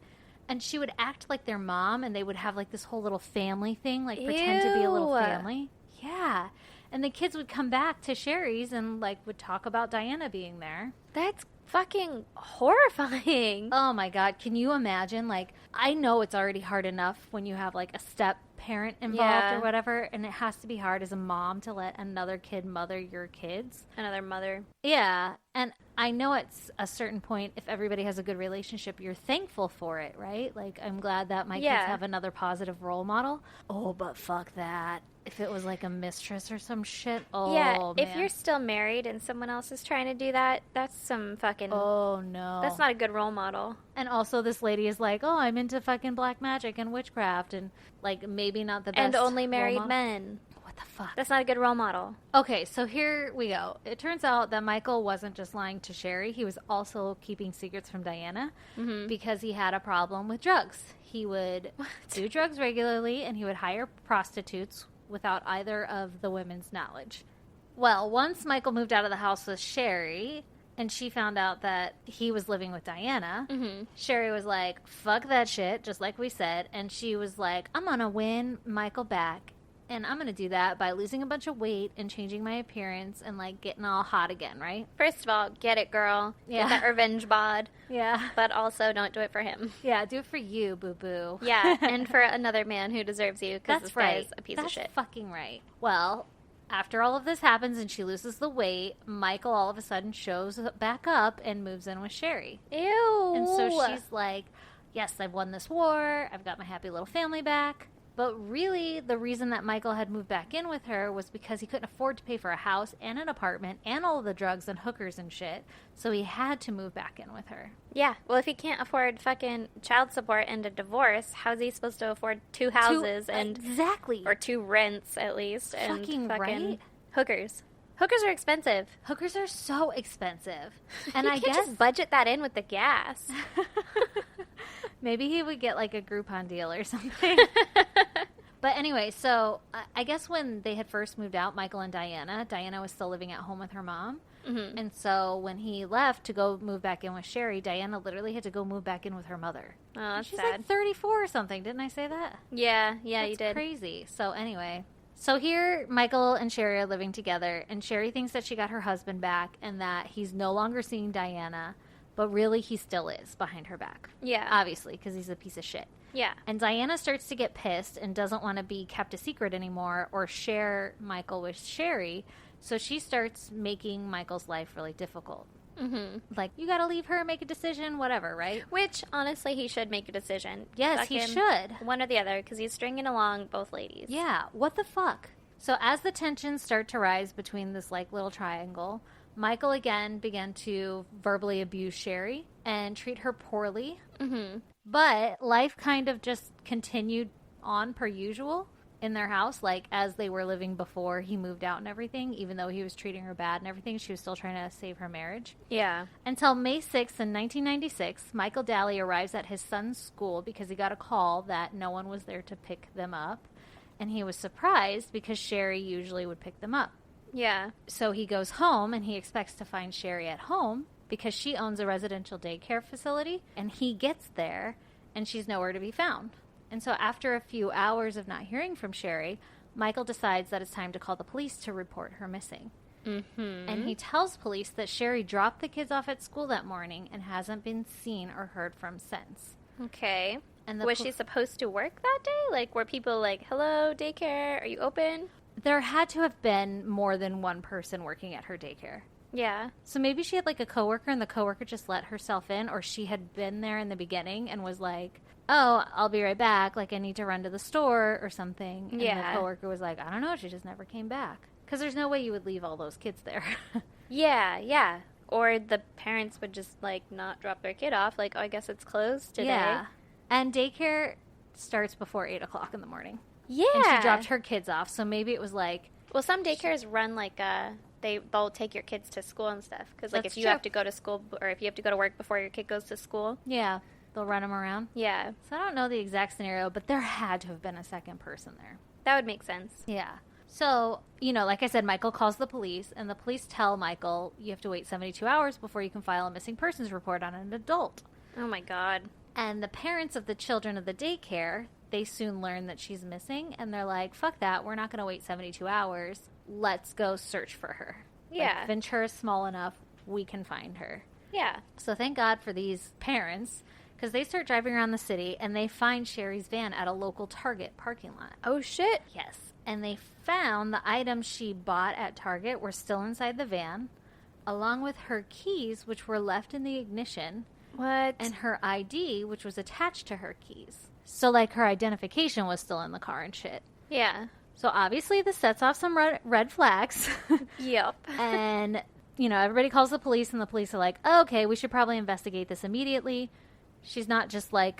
And she would act like their mom, and they would have, like, this whole little family thing, like, pretend to be a little family. Yeah. And the kids would come back to Sherry's and, like, would talk about Diana being there. That's fucking horrifying. Oh, my God. Can you imagine? Like, I know it's already hard enough when you have, like, a step parent involved or whatever, and it has to be hard as a mom to let another kid mother your kids. Another mother. Yeah. And I know at a certain point, if everybody has a good relationship, you're thankful for it, right? Like, I'm glad that my kids have another positive role model. Oh, but fuck that. If it was like a mistress or some shit, man. If you're still married and someone else is trying to do that, that's some fucking... Oh, no. That's not a good role model. And also this lady is like, oh, I'm into fucking black magic and witchcraft and, like, maybe not the best and only married men. What the fuck? That's not a good role model. Okay, so here we go. It turns out that Michael wasn't just lying to Sherry. He was also keeping secrets from Diana because he had a problem with drugs. He would do drugs regularly, and he would hire prostitutes without either of the women's knowledge. Well, once Michael moved out of the house with Sherry, and she found out that he was living with Diana, Sherry was like, fuck that shit, just like we said, and she was like, I'm gonna win Michael back, and I'm gonna do that by losing a bunch of weight and changing my appearance and, like, getting all hot again, right? First of all, get it, girl. Yeah. Get that revenge bod. Yeah. But also, don't do it for him. Yeah, do it for you, boo-boo. Yeah, and for another man who deserves you, because this guy is a piece of shit. That's fucking right. Well, after all of this happens and she loses the weight, Michael all of a sudden shows back up and moves in with Sherry. Ew. And so she's like, yes, I've won this war. I've got my happy little family back. But really, the reason that Michael had moved back in with her was because he couldn't afford to pay for a house and an apartment and all of the drugs and hookers and shit. So he had to move back in with her. Yeah. Well, if he can't afford fucking child support and a divorce, how's he supposed to afford 2 houses and... Exactly. Or 2 rents, at least. Fucking right. Hookers. Hookers are expensive. Hookers are so expensive. And you I can't guess... just budget that in with the gas. Maybe he would get, like, a Groupon deal or something. But anyway, so I guess when they had first moved out, Michael and Diana was still living at home with her mom. Mm-hmm. And so when he left to go move back in with Sherry, Diana literally had to go move back in with her mother. Oh, that's She's sad. like 34 or something. Didn't I say that? Yeah, that's you did. Crazy. So anyway, so here Michael and Sherry are living together, and Sherry thinks that she got her husband back and that he's no longer seeing Diana, but really he still is behind her back. Yeah. Obviously, because he's a piece of shit. Yeah. And Diana starts to get pissed and doesn't want to be kept a secret anymore or share Michael with Sherry. So she starts making Michael's life really difficult. Mm-hmm. Like, you gotta leave her, make a decision, whatever, right? Which, honestly, he should make a decision. Yes, he should. One or the other, because he's stringing along both ladies. Yeah, what the fuck? So as the tensions start to rise between this, like, little triangle, Michael again began to verbally abuse Sherry and treat her poorly. Mm-hmm. But life kind of just continued on per usual in their house, like as they were living before he moved out and everything. Even though he was treating her bad and everything, she was still trying to save her marriage. Yeah. Until May 6th in 1996, Michael Daly arrives at his son's school because he got a call that no one was there to pick them up. And he was surprised because Sherry usually would pick them up. Yeah. So he goes home and he expects to find Sherry at home because she owns a residential daycare facility. And he gets there and she's nowhere to be found. And so after a few hours of not hearing from Sherry, Michael decides that it's time to call the police to report her missing. Mm-hmm. And he tells police that Sherry dropped the kids off at school that morning and hasn't been seen or heard from since. Okay. And was she supposed to work that day? Like, were people like, hello, daycare, are you open? There had to have been more than one person working at her daycare. Yeah. So maybe she had like a coworker and the coworker just let herself in, or she had been there in the beginning and was like, oh, I'll be right back. Like, I need to run to the store or something. And Yeah. the coworker was like, I don't know. She just never came back. Because there's no way you would leave all those kids there. Yeah, yeah. Or the parents would just, like, not drop their kid off. Like, oh, I guess it's closed today. Yeah. And daycare starts before 8 o'clock in the morning. Yeah. And she dropped her kids off. So maybe it was like, Well, some daycares run, like, they'll take your kids to school and stuff. Because, like, That's if you true. have to go to school or if you have to go to work before your kid goes to school. yeah, they'll run them around. Yeah. So I don't know the exact scenario, but there had to have been a second person there. That would make sense. Yeah. So, you know, like I said, Michael calls the police, and the police tell Michael, you have to wait 72 hours before you can file a missing persons report on an adult. Oh, my God. And the parents of the children of the daycare, they soon learn that she's missing, and they're like, fuck that, we're not going to wait 72 hours. Let's go search for her. Yeah. Like, Ventura's small enough, we can find her. Yeah. So thank God for these parents, because they start driving around the city, and they find Sherry's van at a local Target parking lot. Oh, shit. Yes. And they found the items she bought at Target were still inside the van, along with her keys, which were left in the ignition, What? and her ID, which was attached to her keys. So, like, her identification was still in the car and shit. Yeah. So, obviously, this sets off some red flags. Yep. And, you know, everybody calls the police, and the police are like, oh, okay, we should probably investigate this immediately. She's not just, like,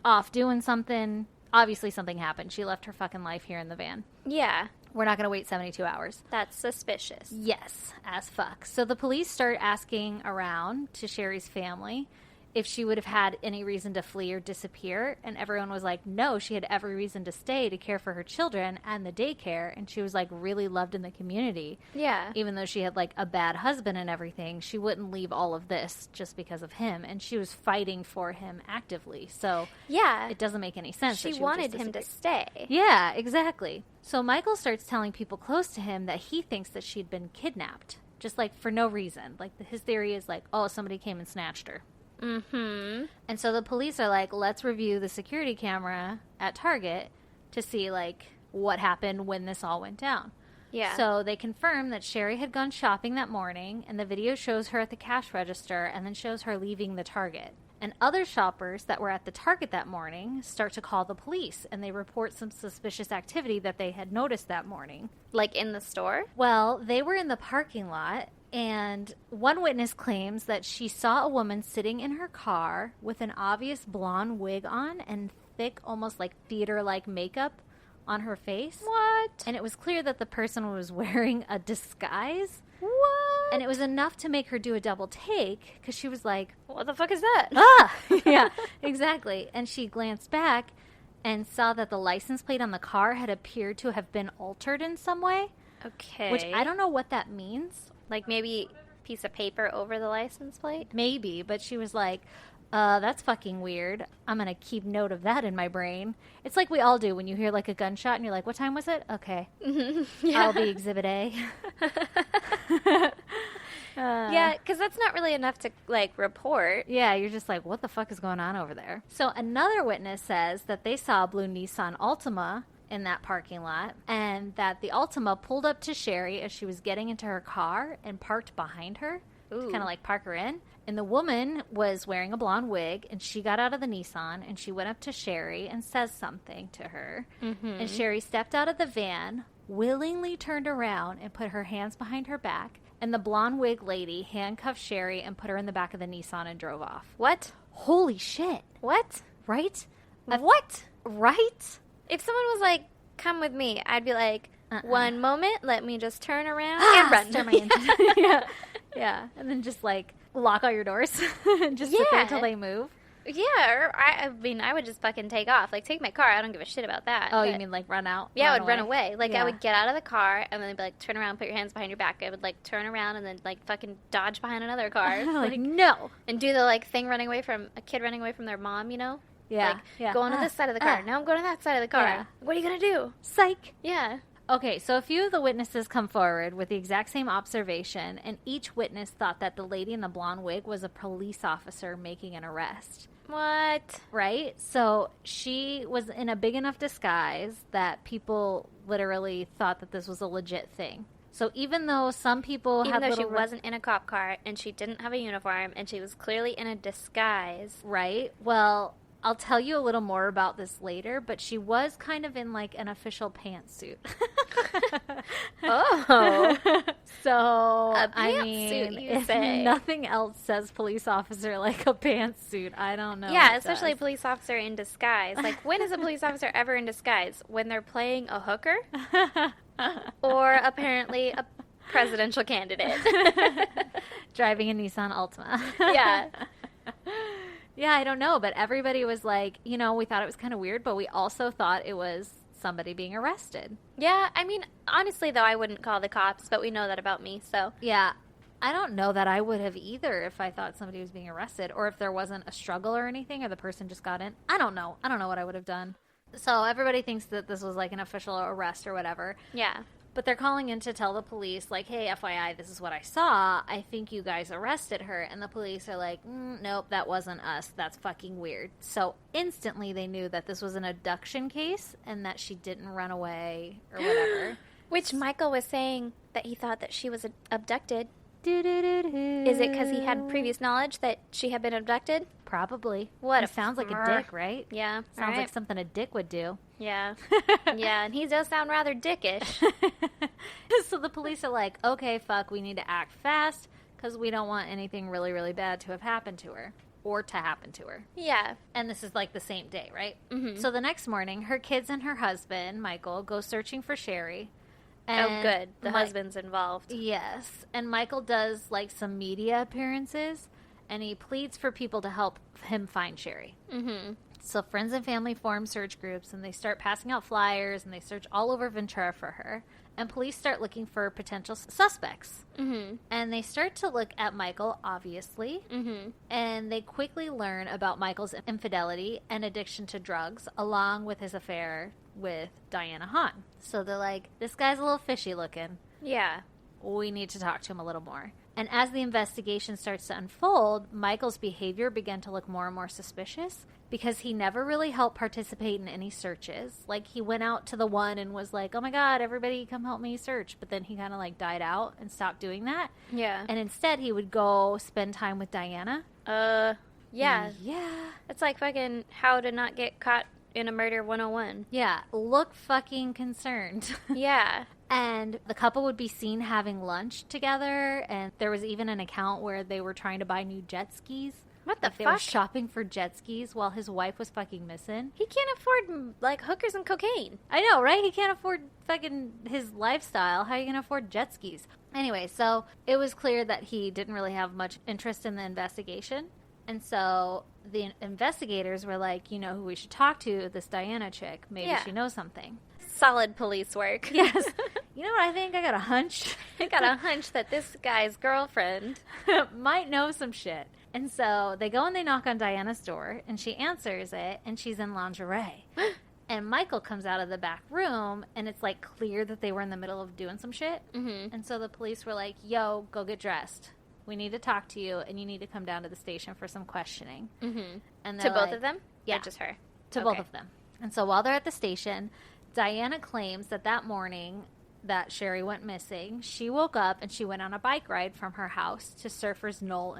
off doing something. Obviously, something happened. She left her fucking life here in the van. Yeah. We're not going to wait 72 hours. That's suspicious. Yes, as fuck. So the police start asking around to Sherry's family if she would have had any reason to flee or disappear. And everyone was like, no, she had every reason to stay to care for her children and the daycare. And she was, like, really loved in the community. Yeah. Even though she had, like, a bad husband and everything, she wouldn't leave all of this just because of him. And she was fighting for him actively. So Yeah. it doesn't make any sense. She that would wanted just him to disappear. stay. Yeah, exactly. So Michael starts telling people close to him that he thinks that she'd been kidnapped, just like for no reason. Like his theory is like, oh, somebody came and snatched her. Mm-hmm. And so the police are like, let's review the security camera at Target to see like what happened when this all went down. Yeah. So they confirm that Sherry had gone shopping that morning, and the video shows her at the cash register and then shows her leaving the Target. And other shoppers that were at the Target that morning start to call the police, and they report some suspicious activity that they had noticed that morning. Like in the store? Well, they were in the parking lot, and one witness claims that she saw a woman sitting in her car with an obvious blonde wig on and thick, almost like theater-like makeup on her face. What? And it was clear that the person was wearing a disguise. What? And it was enough to make her do a double take, because she was like, What the fuck is that? ah! Yeah, exactly. And she glanced back and saw that the license plate on the car had appeared to have been altered in some way. Okay. Which I don't know what that means. Like maybe piece of paper over the license plate? Maybe, but she was like, that's fucking weird. I'm going to keep note of that in my brain. It's like we all do when you hear like a gunshot and you're like, what time was it? Okay. Yeah. I'll be exhibit A. Yeah, because that's not really enough to, like, report. Yeah, you're just like, what the fuck is going on over there? So another witness says that they saw a blue Nissan Altima in that parking lot, and that the Altima pulled up to Sherry as she was getting into her car and parked behind her. to kind of like park her in. And the woman was wearing a blonde wig, and she got out of the Nissan, and she went up to Sherry and says something to her. And Sherry stepped out of the van, willingly turned around and put her hands behind her back, and the blonde wig lady handcuffed Sherry and put her in the back of the Nissan and drove off. What? Holy shit. What? Right? What? Right? If someone was like, come with me, I'd be like, one moment, let me just turn around and run. Start my engine. Yeah. And then just like lock all your doors and just sit there until they move. Yeah, or I mean, I would just fucking take off. Like, take my car. I don't give a shit about that. Oh, you mean like run out? Yeah, I would run away. Like, Yeah. I would get out of the car, and then I'd be like, turn around, put your hands behind your back. I would, like, turn around and then, like, fucking dodge behind another car. like, no. And do the, like, thing running away from, a kid running away from their mom, you know? Yeah. Like, going to this side of the car. Now I'm going to that side of the car. Yeah. What are you going to do? Psych. Yeah. Okay, so a few of the witnesses come forward with the exact same observation, and each witness thought that the lady in the blonde wig was a police officer making an arrest. What? Right? So she was in a big enough disguise that people literally thought that this was a legit thing. So even though some people Even had though she little wasn't in a cop car, and she didn't have a uniform, and she was clearly in a disguise. right? Well, I'll tell you a little more about this later, but she was kind of in like an official pantsuit. Oh. So, A I pantsuit, mean, you if say. nothing else says police officer like a pantsuit, I don't know. Yeah, what especially a does. police officer in disguise. Like, when is a police officer ever in disguise? When they're playing a hooker? Or apparently a presidential candidate. Driving a Nissan Altima. Yeah. Yeah, I don't know, but everybody was like, you know, we thought it was kind of weird, but we also thought it was somebody being arrested. Yeah, I mean, honestly, though, I wouldn't call the cops, but we know that about me, so. Yeah, I don't know that I would have either if I thought somebody was being arrested or if there wasn't a struggle or anything or the person just got in. I don't know. I don't know what I would have done. So everybody thinks that this was like an official arrest or whatever. Yeah. But they're calling in to tell the police, like, hey, FYI, this is what I saw. I think you guys arrested her. And the police are like, nope, that wasn't us. That's fucking weird. So instantly they knew that this was an abduction case and that she didn't run away or whatever. Which Michael was saying that he thought that she was abducted. Is Is it because he had previous knowledge that she had been abducted? Probably. What It a sounds like a fur. dick, right? Yeah. Sounds alright. like something a dick would do. Yeah. Yeah, and he does sound rather dickish. So the police are like, okay, fuck, we need to act fast because we don't want anything really, really bad to have happened to her or to happen to her. Yeah. And this is like the same day, right? Mhm. So the next morning, her kids and her husband, Michael, go searching for Sherry. Oh, And good. The Mi- husband's involved. Yes. And Michael does like some media appearances and he pleads for people to help him find Sherry. Mm-hmm. So friends and family form search groups and they start passing out flyers and they search all over Ventura for her. And police start looking for potential suspects. Mm-hmm. And they start to look at Michael, obviously. Mm-hmm. And they quickly learn about Michael's infidelity and addiction to drugs, along with his affair with Diana Hahn. So they're like, this guy's a little fishy looking. Yeah. We need to talk to him a little more. And as the investigation starts to unfold, Michael's behavior began to look more and more suspicious because he never really helped participate in any searches. Like, he went out to the one and was like, oh my God, everybody come help me search. But then he kind of like died out and stopped doing that. Yeah. And instead, he would go spend time with Diana. Yeah. Yeah. It's like fucking how to not get caught in a murder 101. Yeah. Look fucking concerned. Yeah. And the couple would be seen having lunch together. And there was even an account where they were trying to buy new jet skis. What the Like, they were fuck? shopping for jet skis while his wife was fucking missing. He can't afford, like, hookers and cocaine. I know, right? He can't afford fucking his lifestyle. How are you going to afford jet skis? Anyway, so it was clear that he didn't really have much interest in the investigation. And so the investigators were like, you know who we should talk to? This Diana chick. Maybe Yeah. she knows something. Solid police work. Yes. You know what I think? I got a hunch. I got a hunch that this guy's girlfriend. might know some shit. And so they go and they knock on Diana's door, and she answers it, and she's in lingerie. And Michael comes out of the back room, and it's like clear that they were in the middle of doing some shit. Mm-hmm. And so the police were like, yo, go get dressed. We need to talk to you, and you need to come down to the station for some questioning. Mm-hmm. And To they're both like- of them? Yeah. Or just her? To Okay. both of them. And so while they're at the station, Diana claims that morning that Sherry went missing, she woke up and she went on a bike ride from her house to Surfers Knoll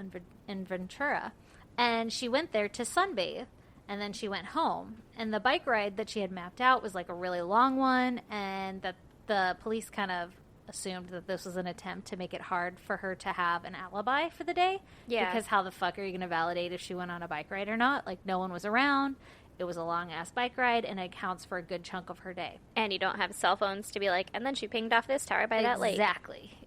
in Ventura. And she went there to sunbathe. And then she went home. And the bike ride that she had mapped out was like a really long one. And that the police kind of assumed that this was an attempt to make it hard for her to have an alibi for the day. Yeah. Because how the fuck are you going to validate if she went on a bike ride or not? Like, no one was around. It was a long-ass bike ride, and it accounts for a good chunk of her day. And you don't have cell phones to be like, and then she pinged off this tower by that lake.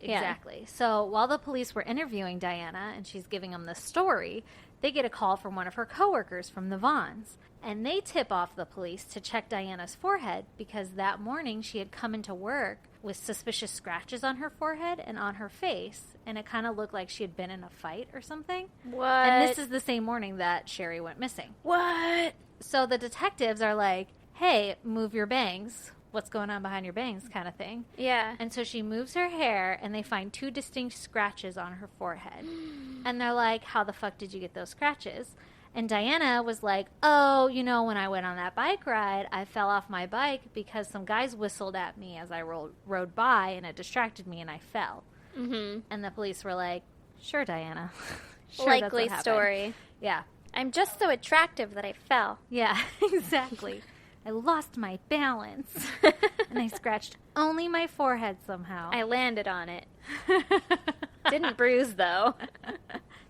Exactly. So while the police were interviewing Diana, and she's giving them the story, they get a call from one of her coworkers from the Vaughns. And they tip off the police to check Diana's forehead, because that morning she had come into work with suspicious scratches on her forehead and on her face, and it kind of looked like she had been in a fight or something. What? And this is the same morning that Sherry went missing. What? So the detectives are like, hey, move your bangs. What's going on behind your bangs kind of thing. Yeah. And so she moves her hair, and they find 2 distinct scratches on her forehead. And they're like, how the fuck did you get those scratches? And Diana was like, oh, you know, when I went on that bike ride, I fell off my bike because some guys whistled at me as I rode by, and it distracted me, and I fell. Mm-hmm. And the police were like, sure, Diana. Sure, Likely that's what happened. story. Yeah. I'm just so attractive that I fell. Yeah, exactly. I lost my balance, and I scratched only my forehead somehow. I landed on it. Didn't bruise, though.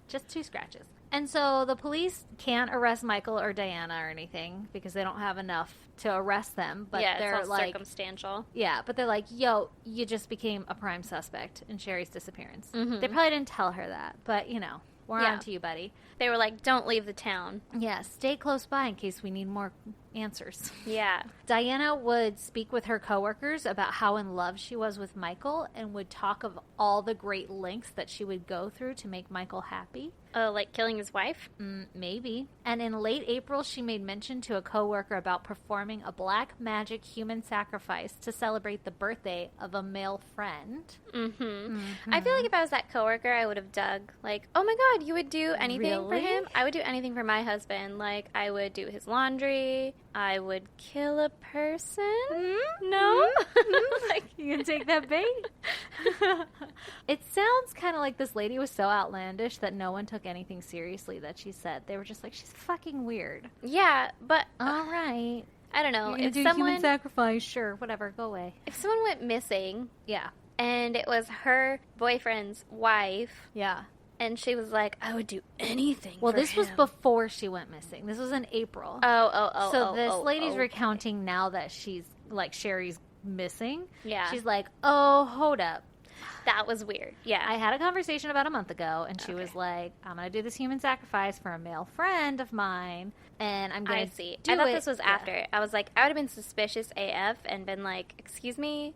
Just 2 scratches. And so the police can't arrest Michael or Diana or anything because they don't have enough to arrest them. But yeah, they're it's all like, circumstantial. yeah, but they're like, yo, you just became a prime suspect in Sherry's disappearance. Mm-hmm. They probably didn't tell her that, but you know, we're Yeah. on to you, buddy. They were like, don't leave the town. Yeah, stay close by in case we need more answers. Yeah. Diana would speak with her coworkers about how in love she was with Michael and would talk of all the great lengths that she would go through to make Michael happy. Like killing his wife? Maybe. And in late April, she made mention to a coworker about performing a black magic human sacrifice to celebrate the birthday of a male friend. Mm-hmm. I feel like if I was that coworker, I would have dug, like, oh my god, you would do anything for Really? him? I would do anything for my husband. Like, I would do his laundry. I would kill a person. No? Like, you can take that bait? It sounds kind of like this lady was so outlandish that no one took anything seriously that she said. They were just like, she's fucking weird. Yeah, but All right. I don't know. You're gonna If do someone, human sacrifice, sure, whatever, go away. if someone went missing Yeah. and it was her boyfriend's wife, Yeah. and she was like, I would do anything Well, for this was him. before she went missing. This was in April. So this lady's okay. recounting now that she's, like, Sherry's missing. Yeah. She's like, oh, hold up. That was weird. Yeah. I had a conversation about a month ago, and she Okay. was like, I'm going to do this human sacrifice for a male friend of mine, and I'm going I to see. do I thought it. this was Yeah. after. I was like, I would have been suspicious AF and been like, excuse me,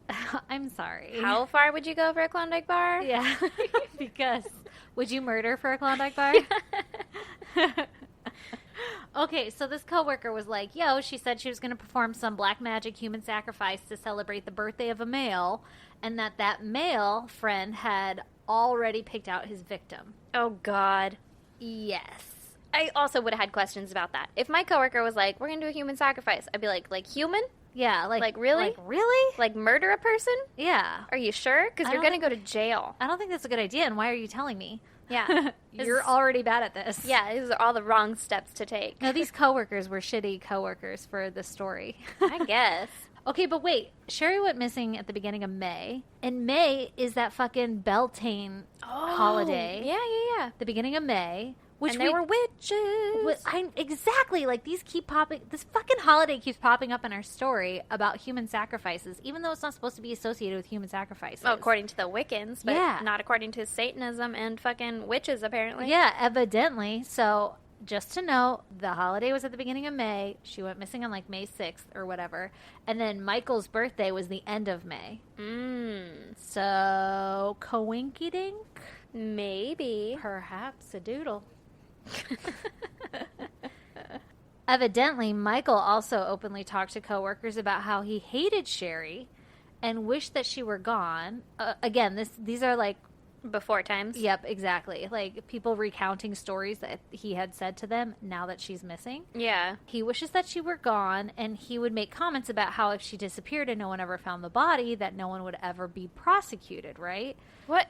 I'm sorry. how far would you go for a Klondike bar? Yeah. Because would you murder for a Klondike bar? Okay, so this coworker was like, yo, she said she was going to perform some black magic human sacrifice to celebrate the birthday of a male, and that male friend had already picked out his victim. Oh, God. Yes. I also would have had questions about that. If my coworker was like, we're going to do a human sacrifice, I'd be like human? Yeah, Like, really? Like, really? Like, murder a person? Yeah. Are you sure? Because I you're don't going to go to jail. I don't think that's a good idea, and why are you telling me? Yeah. You're already bad at this. Yeah, these are all the wrong steps to take. No, these coworkers were shitty coworkers for this story. I guess. Okay, but wait. Sherry went missing at the beginning of May. And May is that fucking Beltane holiday. Yeah. The beginning of May. Which And they were witches. Exactly. Like, these keep popping. This fucking holiday keeps popping up in our story about human sacrifices, even though it's not supposed to be associated with human sacrifices. Well, according to the Wiccans, but Yeah. not according to Satanism and fucking witches, apparently. Yeah, evidently. So, just to know, the holiday was at the beginning of May. She went missing on, like, May 6th or whatever. And then Michael's birthday was the end of May. So, coinky-dink? Maybe. Perhaps a doodle. Evidently, Michael also openly talked to coworkers about how he hated Sherry and wished that she were gone. Again, these are like Before times. Yep, exactly. Like, people recounting stories that he had said to them now that she's missing. Yeah. He wishes that she were gone, and he would make comments about how if she disappeared and no one ever found the body, that no one would ever be prosecuted, right? What?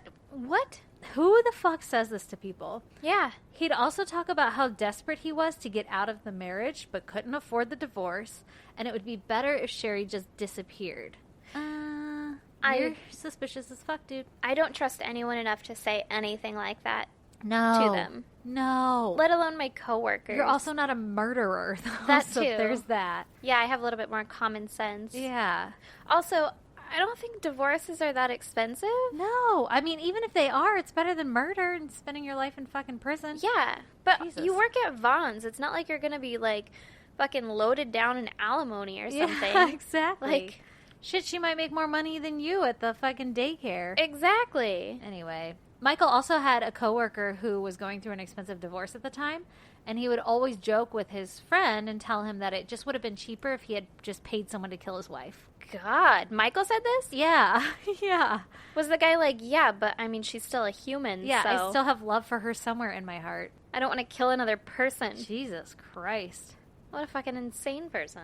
Who the fuck says this to people? Yeah. He'd also talk about how desperate he was to get out of the marriage, but couldn't afford the divorce, and it would be better if Sherry just disappeared. You're suspicious as fuck, dude. I don't trust anyone enough to say anything like that No. to them. No. Let alone my coworkers. You're also not a murderer, though. That so too. There's that. Yeah, I have a little bit more common sense. Yeah. Also, I don't think divorces are that expensive. No. I mean, even if they are, it's better than murder and spending your life in fucking prison. Yeah, but Jesus. you work at Vaughn's. It's not like you're going to be, like, fucking loaded down in alimony or something. Yeah, exactly. Like, shit, she might make more money than you at the fucking daycare. exactly. Anyway, Michael also had a coworker who was going through an expensive divorce at the time, and he would always joke with his friend and tell him that it just would have been cheaper if he had just paid someone to kill his wife. God, Michael said this? Yeah, yeah. Was the guy like, yeah, but I mean, she's still a human, Yeah, so I still have love for her somewhere in my heart. I don't want to kill another person. Jesus Christ. What a fucking insane person.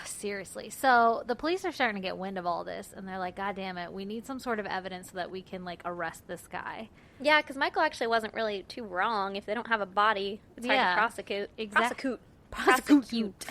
Seriously. So the police are starting to get wind of all this, and they're like, God damn it, we need some sort of evidence so that we can, like, arrest this guy. Yeah, because Michael actually wasn't really too wrong. If they don't have a body, it's hard to prosecute. Prosecute.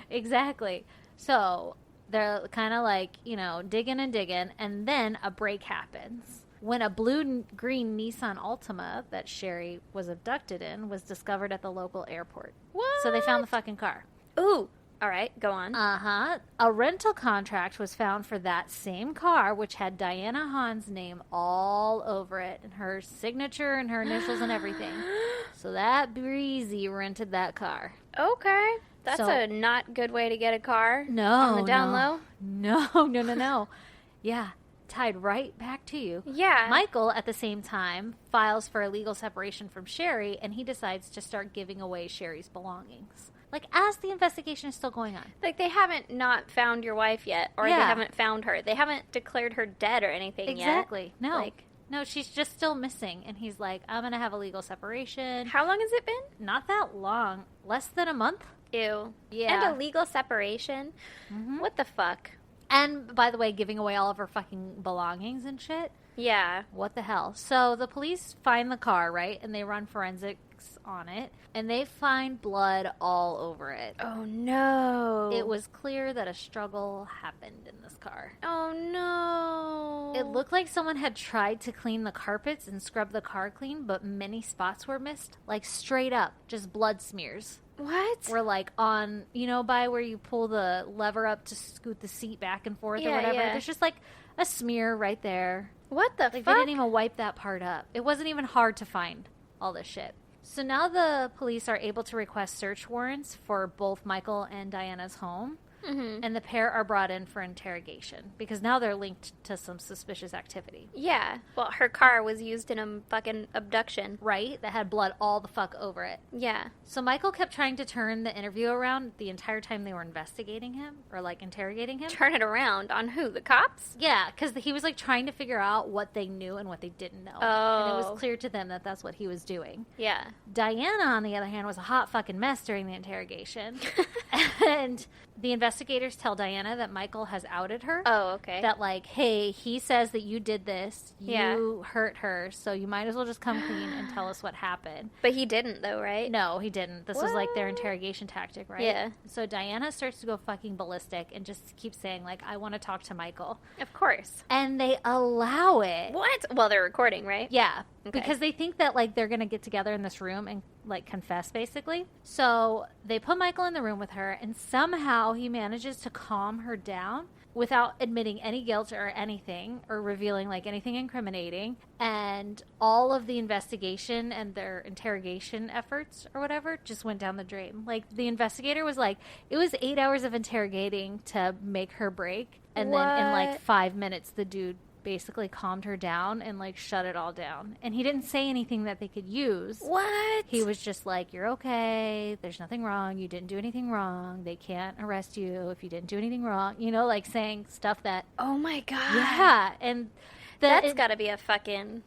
Exactly. So they're kind of like, digging, and then a break happens. When a blue-green Nissan Altima that Sherry was abducted in was discovered at the local airport. What? So they found the fucking car. Ooh. All right, go on. Uh-huh. A rental contract was found for that same car, which had Diana Hahn's name all over it, and her signature and her initials and everything. So that Breezy rented that car. Okay. That's a not good way to get a car. No. On the down low. No. Yeah. Tied right back to you. Yeah. Michael, at the same time, files for a legal separation from Sherry, and he decides to start giving away Sherry's belongings. Like, as the investigation is still going on. Like, they haven't not found your wife yet, or Yeah. they haven't found her. They haven't declared her dead or anything yet. Exactly. No. Like, No, she's just still missing. And he's like, I'm going to have a legal separation. how long has it been? Not that long. Less than a month. Ew. Yeah. And a legal separation? Mhm. What the fuck? And, by the way, giving away all of her fucking belongings and shit. Yeah. What the hell? So the police find the car, right? And they run forensics on it. And they find blood all over it. Oh, no. It was clear that a struggle happened in this car. Oh, no. It looked like someone had tried to clean the carpets and scrub the car clean, but many spots were missed. Like, straight up, just blood smears. What? Were like on, by where you pull the lever up to scoot the seat back and forth or Yeah, whatever. yeah. There's just like a smear right there. What the Like, fuck? they didn't even wipe that part up. It wasn't even hard to find all this shit. So now the police are able to request search warrants for both Michael and Diana's home. Mm-hmm. And the pair are brought in for interrogation because now they're linked to some suspicious activity. Yeah. Well, her car was used in a fucking abduction. Right? That had blood all the fuck over it. Yeah. So Michael kept trying to turn the interview around the entire time they were investigating him or like interrogating him. Turn it around on who? The cops? Yeah, because he was like trying to figure out what they knew and what they didn't know. Oh. And it was clear to them that that's what he was doing. Yeah. Diana, on the other hand, was a hot fucking mess during the interrogation. And the investigators tell Diana that Michael has outed her. Oh, okay. That, like, hey, he says that you did this. Yeah. You hurt her, so you might as well just come clean and tell us what happened. But he didn't, though, right? No, he didn't. This was, like, their What? interrogation tactic, right? Yeah. So Diana starts to go fucking ballistic and just keeps saying, like, I want to talk to Michael. Of course. And they allow it. What? Well, they're recording, right? Yeah, Okay. because they think that, like, they're going to get together in this room and, like, confess, basically. So they put Michael in the room with her, and somehow he manages to calm her down without admitting any guilt or anything or revealing, like, anything incriminating. And all of the investigation and their interrogation efforts or whatever just went down the drain. Like, the investigator was like, it was 8 hours of interrogating to make her break. And then in, like, What? 5 minutes, the dude basically calmed her down and like shut it all down. And he didn't say anything that they could use. What? He was just like, you're okay. There's nothing wrong. You didn't do anything wrong. They can't arrest you if you didn't do anything wrong. Like saying stuff that, Oh, my God. yeah. And That's got to be a fucking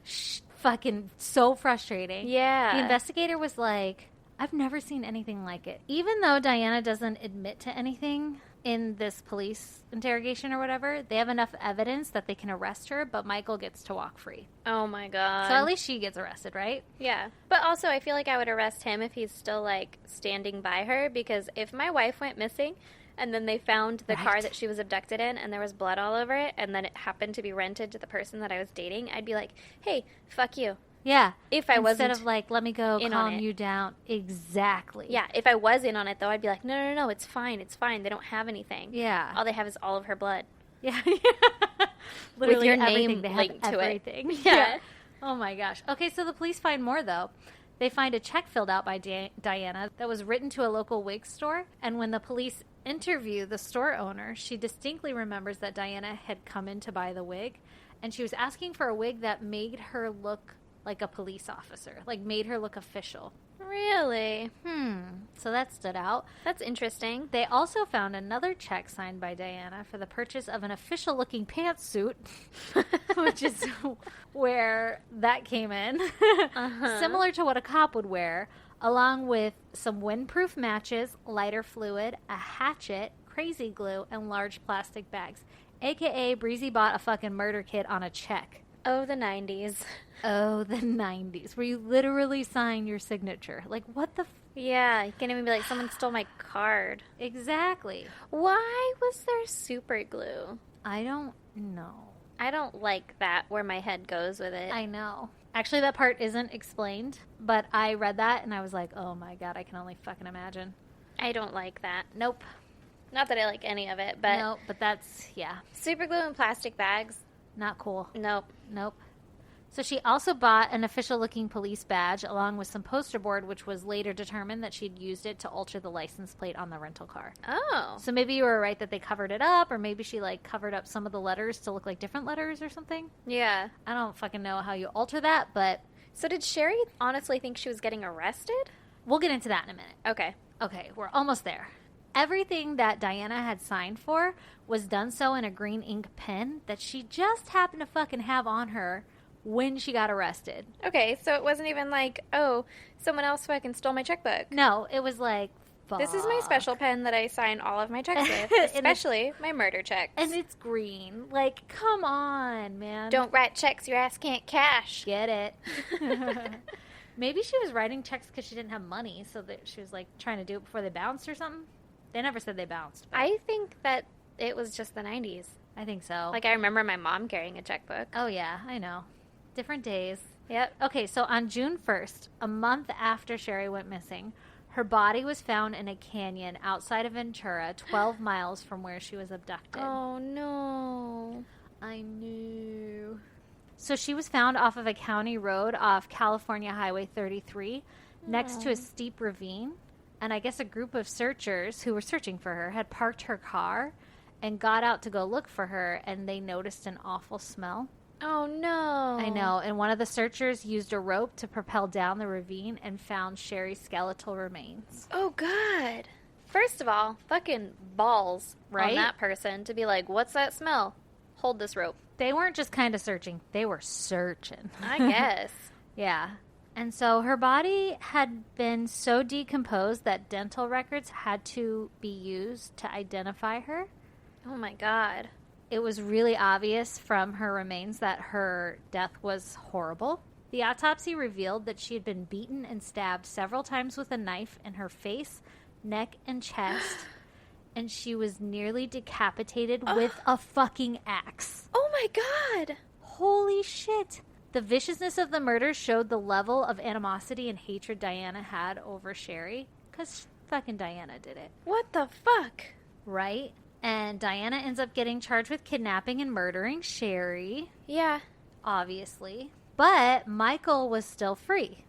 so frustrating. Yeah. The investigator was like, I've never seen anything like it. Even though Diana doesn't admit to anything in this police interrogation or whatever, they have enough evidence that they can arrest her, but Michael gets to walk free. Oh my God. So at least she gets arrested, right? Yeah. But also, I feel like I would arrest him if he's still, like, standing by her, because if my wife went missing and then they found the car that she was abducted in and there was blood all over it and then it happened to be rented to the person that I was dating, I'd be like, hey, fuck you. Yeah. If I wasn't. Instead of like, let me go calm you down. Exactly. Yeah. If I was in on it, though, I'd be like, no, it's fine. It's fine. They don't have anything. Yeah. All they have is all of her blood. Yeah. Literally with your everything. name They linked have to everything. it. Yeah. Oh my gosh. Okay, so the police find more though. They find a check filled out by Diana that was written to a local wig store, and when the police interview the store owner, she distinctly remembers that Diana had come in to buy the wig, and she was asking for a wig that made her look like a police officer, like made her look official. Really? So that stood out. That's interesting. They also found another check signed by Diana for the purchase of an official-looking pantsuit, which is where that came in, similar to what a cop would wear, along with some windproof matches, lighter fluid, a hatchet, crazy glue, and large plastic bags. AKA Breezy bought a fucking murder kit on a check. Oh, the 90s. Oh, the 90s, where you literally sign your signature. Like, what the Yeah, you can't even be like, someone stole my card. Exactly. Why was there super glue? I don't know. I don't like that, where my head goes with it. I know. Actually, that part isn't explained, but I read that and I was like, oh my God, I can only fucking imagine. I don't like that. Nope. Not that I like any of it, but... Nope, but that's, yeah. Super glue in plastic bags? Not cool. Nope. Nope. So she also bought an official-looking police badge along with some poster board, which was later determined that she'd used it to alter the license plate on the rental car. Oh. So maybe you were right that they covered it up, or maybe she, like, covered up some of the letters to look like different letters or something. Yeah. I don't fucking know how you alter that, but... So did Sherry honestly think she was getting arrested? We'll get into that in a minute. Okay. Okay, we're almost there. Everything that Diana had signed for was done so in a green ink pen that she just happened to fucking have on her when she got arrested. Okay, so it wasn't even like, oh, someone else fucking stole my checkbook. No, it was like, fuck. This is my special pen that I sign all of my checks with, especially my murder checks. And it's green. Like, come on, man. Don't write checks your ass can't cash. Get it. Maybe she was writing checks because she didn't have money, so that she was, like, trying to do it before they bounced or something. They never said they bounced. I think that it was just the 90s. I think so. Like, I remember my mom carrying a checkbook. Oh, yeah, I know. Different days. Yep. Okay, so on June 1st, a month after Sherry went missing, her body was found in a canyon outside of Ventura, 12 miles from where she was abducted. Oh, no. I knew. So she was found off of a county road off California Highway 33 next to a steep ravine. And I guess a group of searchers who were searching for her had parked her car and got out to go look for her, and they noticed an awful smell. Oh, no. I know. And one of the searchers used a rope to propel down the ravine and found Sherry's skeletal remains. Oh, God. First of all, fucking balls Right? on that person to be like, what's that smell? Hold this rope. They weren't just kind of searching. They were searching. I guess. Yeah. And so her body had been so decomposed that dental records had to be used to identify her. Oh, my God. It was really obvious from her remains that her death was horrible. The autopsy revealed that she had been beaten and stabbed several times with a knife in her face, neck, and chest, and she was nearly decapitated with a fucking axe. Oh, my God. Holy shit. The viciousness of the murder showed the level of animosity and hatred Diana had over Sherry, because fucking Diana did it. What the fuck? Right? And Diana ends up getting charged with kidnapping and murdering Sherry, Yeah. obviously. But Michael was still free.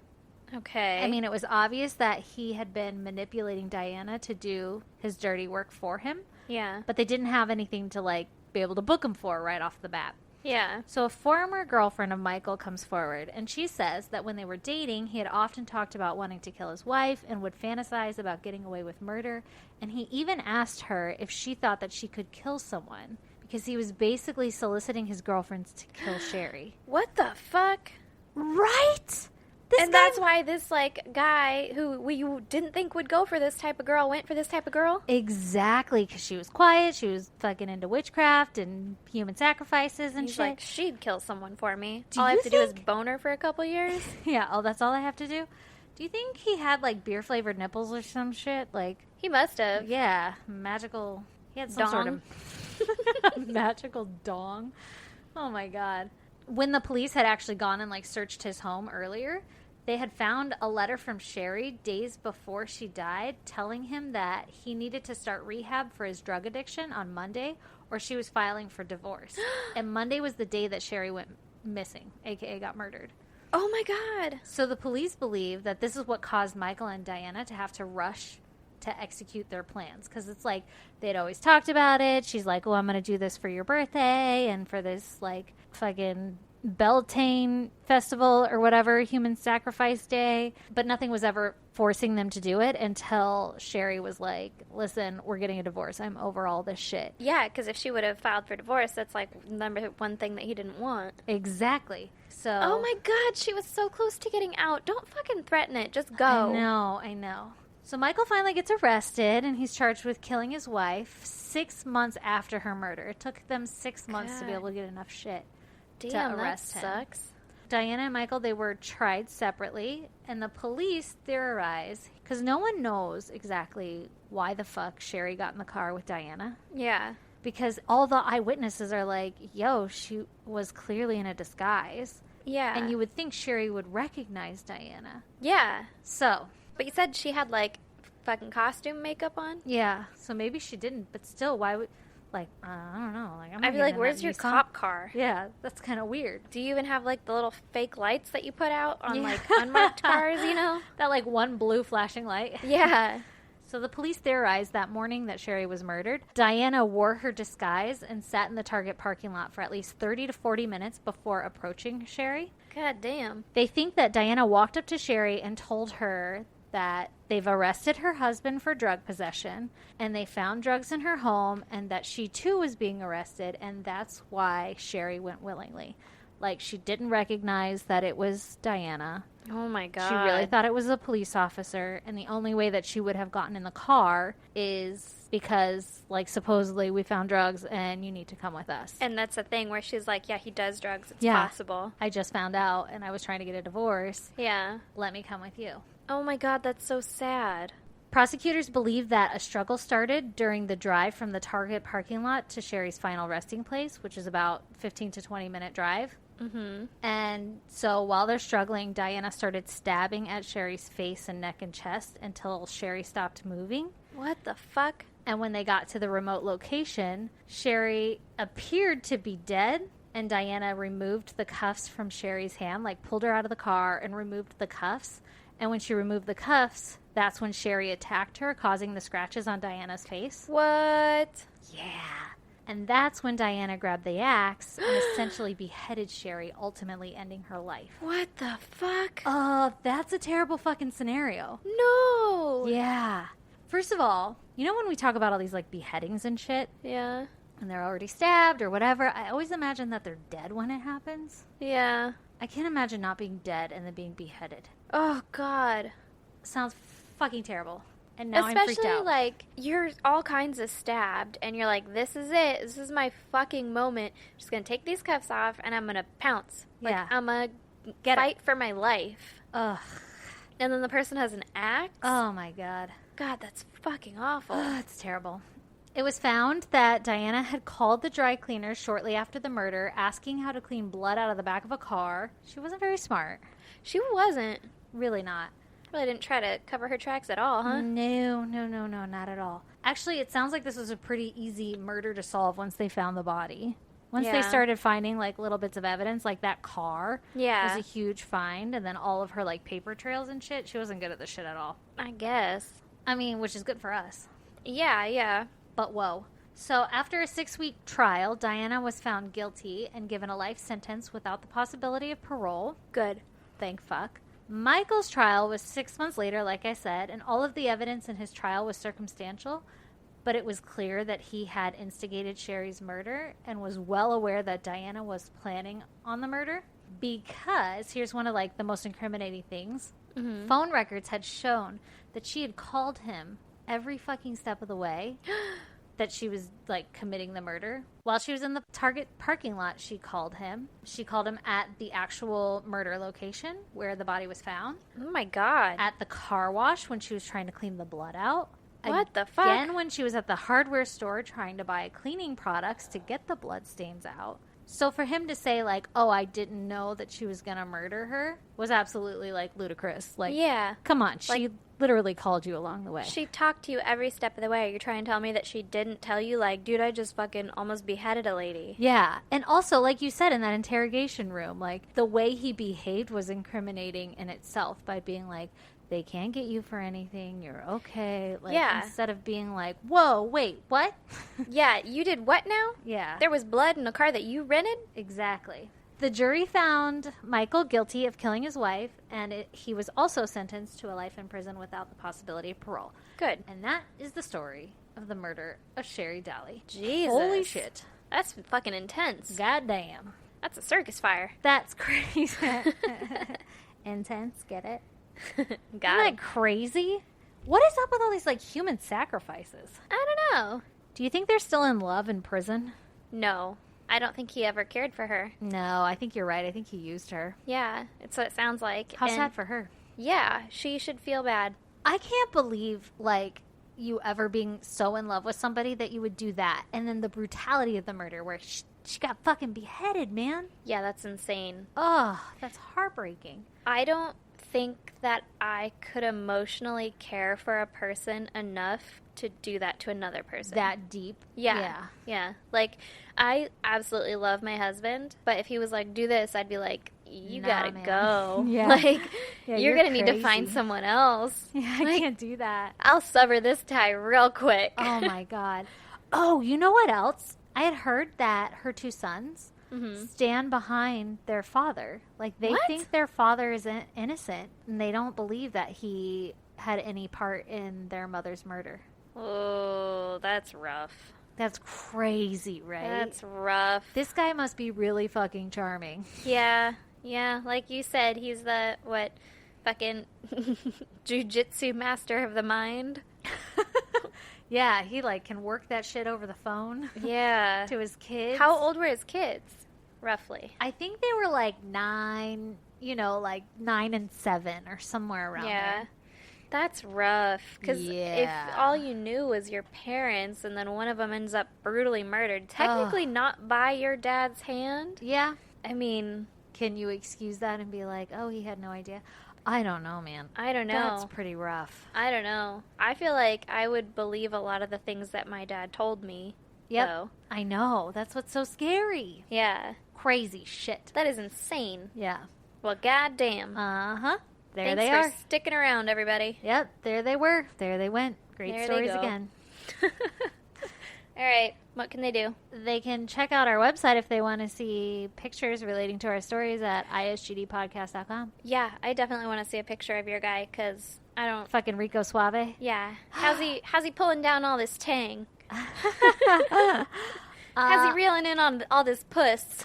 Okay. I mean, it was obvious that he had been manipulating Diana to do his dirty work for him, yeah. but they didn't have anything to, like, be able to book him for right off the bat. Yeah. So a former girlfriend of Michael comes forward, and she says that when they were dating, he had often talked about wanting to kill his wife and would fantasize about getting away with murder, and he even asked her if she thought that she could kill someone because he was basically soliciting his girlfriends to kill Sherry. What the fuck? Right? And that's why this, like, guy who you didn't think would go for this type of girl went for this type of girl? Exactly, because she was quiet, she was fucking into witchcraft and human sacrifices and He's shit. like, she'd kill someone for me. Do all I you have to do is think- bone her for a couple years? Yeah, that's all I have to do. Do you think he had, like, beer-flavored nipples or some shit? Like, He must have. yeah, magical... He had some sort of magical dong. Oh, my God. When the police had actually gone and, like, searched his home earlier, they had found a letter from Sherry days before she died telling him that he needed to start rehab for his drug addiction on Monday or she was filing for divorce. And Monday was the day that Sherry went missing, a.k.a. got murdered. Oh, my God. So the police believe that this is what caused Michael and Diana to have to rush to execute their plans. Because it's like they'd always talked about it. She's like, oh, I'm going to do this for your birthday and for this, like, fucking Beltane festival or whatever, human sacrifice day. But nothing was ever forcing them to do it until Sherry was like, listen, we're getting a divorce. I'm over all this shit. Yeah, because if she would have filed for divorce, that's like number one thing that he didn't want. Exactly. So. Oh my God, she was so close to getting out. Don't fucking threaten it. Just go. I know. So Michael finally gets arrested, and he's charged with killing his wife 6 months after her murder. It took them 6 months to be able to get enough shit Damn, to arrest that him. sucks. Diana and Michael, they were tried separately, and the police theorize, because no one knows exactly why the fuck Sherry got in the car with Diana. Yeah. Because all the eyewitnesses are like, yo, she was clearly in a disguise. Yeah. And you would think Sherry would recognize Diana. Yeah. So. But you said she had, like, fucking costume makeup on? Yeah. So maybe she didn't, but still, why would... Like, I don't know. Like, I'd be like, where's your cop car? Yeah, that's kind of weird. Do you even have, like, the little fake lights that you put out on, like, unmarked cars, you know? That, like, one blue flashing light. Yeah. So the police theorized that morning that Sherry was murdered, Diana wore her disguise and sat in the Target parking lot for at least 30 to 40 minutes before approaching Sherry. God damn. They think that Diana walked up to Sherry and told her that they've arrested her husband for drug possession and they found drugs in her home and that she too was being arrested, and that's why Sherry went willingly. Like, she didn't recognize that it was Diana. Oh my God. She really thought it was a police officer, and the only way that she would have gotten in the car is because, like, supposedly we found drugs and you need to come with us. And that's the thing where she's like, yeah, he does drugs. It's Yeah. possible. I just found out and I was trying to get a divorce. Yeah. Let me come with you. Oh my God, that's so sad. Prosecutors believe that a struggle started during the drive from the Target parking lot to Sherry's final resting place, which is about 15 to 20 minute drive. Mm-hmm. And so while they're struggling, Diana started stabbing at Sherry's face and neck and chest until Sherry stopped moving. What the fuck? And when they got to the remote location, Sherry appeared to be dead, and Diana removed the cuffs from Sherry's hand, like pulled her out of the car and removed the cuffs. And when she removed the cuffs, that's when Sherry attacked her, causing the scratches on Diana's face. What? Yeah. And that's when Diana grabbed the axe and essentially beheaded Sherry, ultimately ending her life. What the fuck? That's a terrible fucking scenario. No. Yeah. First of all, you know when we talk about all these, like, beheadings and shit? Yeah. And they're already stabbed or whatever, I always imagine that they're dead when it happens. Yeah. I can't imagine not being dead and then being beheaded. Oh God. Sounds fucking terrible. And now I'm freaked Especially, out. like, you're all kinds of stabbed, and you're like, this is it. This is my fucking moment. I'm just gonna take these cuffs off, and I'm gonna pounce. Like, Yeah. I'm gonna Get fight for my life. Ugh. And then the person has an axe? Oh my God. God, that's fucking awful. It's terrible. It was found that Diana had called the dry cleaners shortly after the murder, asking how to clean blood out of the back of a car. She wasn't very smart. She wasn't. Really not. Really didn't try to cover her tracks at all, huh? No, not at all. Actually, it sounds like this was a pretty easy murder to solve once they found the body. Once they Yeah. started finding, like, little bits of evidence, like that car Yeah. was a huge find, and then all of her, like, paper trails and shit, she wasn't good at this shit at all. I guess. I mean, which is good for us. Yeah, yeah. But whoa. So after a 6-week trial, Diana was found guilty and given a life sentence without the possibility of parole. Good. Thank fuck. Michael's trial was 6 months later, like I said, and all of the evidence in his trial was circumstantial, but it was clear that he had instigated Sherry's murder and was well aware that Diana was planning on the murder. Because here's one of like the most incriminating things. Mm-hmm. Phone records had shown that she had called him every fucking step of the way that she was like committing the murder. While she was in the Target parking lot, she called him. She called him at the actual murder location where the body was found. Oh my God. At the car wash when she was trying to clean the blood out. What the fuck? Again, when she was at the hardware store trying to buy cleaning products to get the blood stains out. So for him to say, like, oh, I didn't know that she was going to murder her was absolutely, like, ludicrous. Like, yeah. Come on. She literally called you along the way. She talked to you every step of the way. You're trying to tell me that she didn't tell you, like, dude, I just fucking almost beheaded a lady. Yeah. And also, like you said, in that interrogation room, like, the way he behaved was incriminating in itself by being like, they can't get you for anything. You're okay. Like, yeah. Instead of being like, whoa, wait, what? Yeah, you did what now? Yeah. There was blood in a car that you rented? Exactly. The jury found Michael guilty of killing his wife, and he was also sentenced to a life in prison without the possibility of parole. Good. And that is the story of the murder of Sherry Daly. Jesus. Holy shit. That's fucking intense. Goddamn. That's a circus fire. That's crazy. Intense, get it? Isn't that crazy? What is up with all these like human sacrifices? I don't know. Do you think they're still in love in prison? No. I don't think he ever cared for her. No, I think you're right. I think he used her. Yeah, it's what it sounds like. How sad for her. Yeah, she should feel bad. I can't believe, like, you ever being so in love with somebody that you would do that. And then the brutality of the murder where she got fucking beheaded, man. Yeah, that's insane. Oh, that's heartbreaking. I don't think that I could emotionally care for a person enough to do that to another person. That deep? Yeah. Like, I absolutely love my husband, but if he was like, do this, I'd be like, you gotta go. Yeah. Like, yeah, you're gonna need to find someone else. Yeah, I can't do that. I'll sever this tie real quick. Oh my God. Oh, you know what else? I had heard that her two sons stand behind their father. Like, they think their father is innocent, and they don't believe that he had any part in their mother's murder. Oh, that's rough. That's crazy, right? That's rough. This guy must be really fucking charming. Yeah, like you said, he's the, fucking jujitsu master of the mind. Yeah, he, like, can work that shit over the phone. Yeah. To his kids. How old were his kids, roughly? I think they were, like, 9, 9 and 7 or somewhere around there. That's rough. Because if all you knew was your parents and then one of them ends up brutally murdered, technically not by your dad's hand. Yeah. I mean, can you excuse that and be like, oh, he had no idea? I don't know, man. I don't know. That's pretty rough. I don't know. I feel like I would believe a lot of the things that my dad told me. Yep. Though. I know. That's what's so scary. Yeah. Crazy shit. That is insane. Yeah. Well, goddamn. Uh-huh. There Thanks they are. for sticking around, everybody. Yep. There they were. There they went. Great there stories again. All right. What can they do? They can check out our website if they want to see pictures relating to our stories at isgdpodcast.com. Yeah, I definitely want to see a picture of your guy because I don't... Fucking Rico Suave. Yeah. How's he pulling down all this tang? How's he reeling in on all this puss?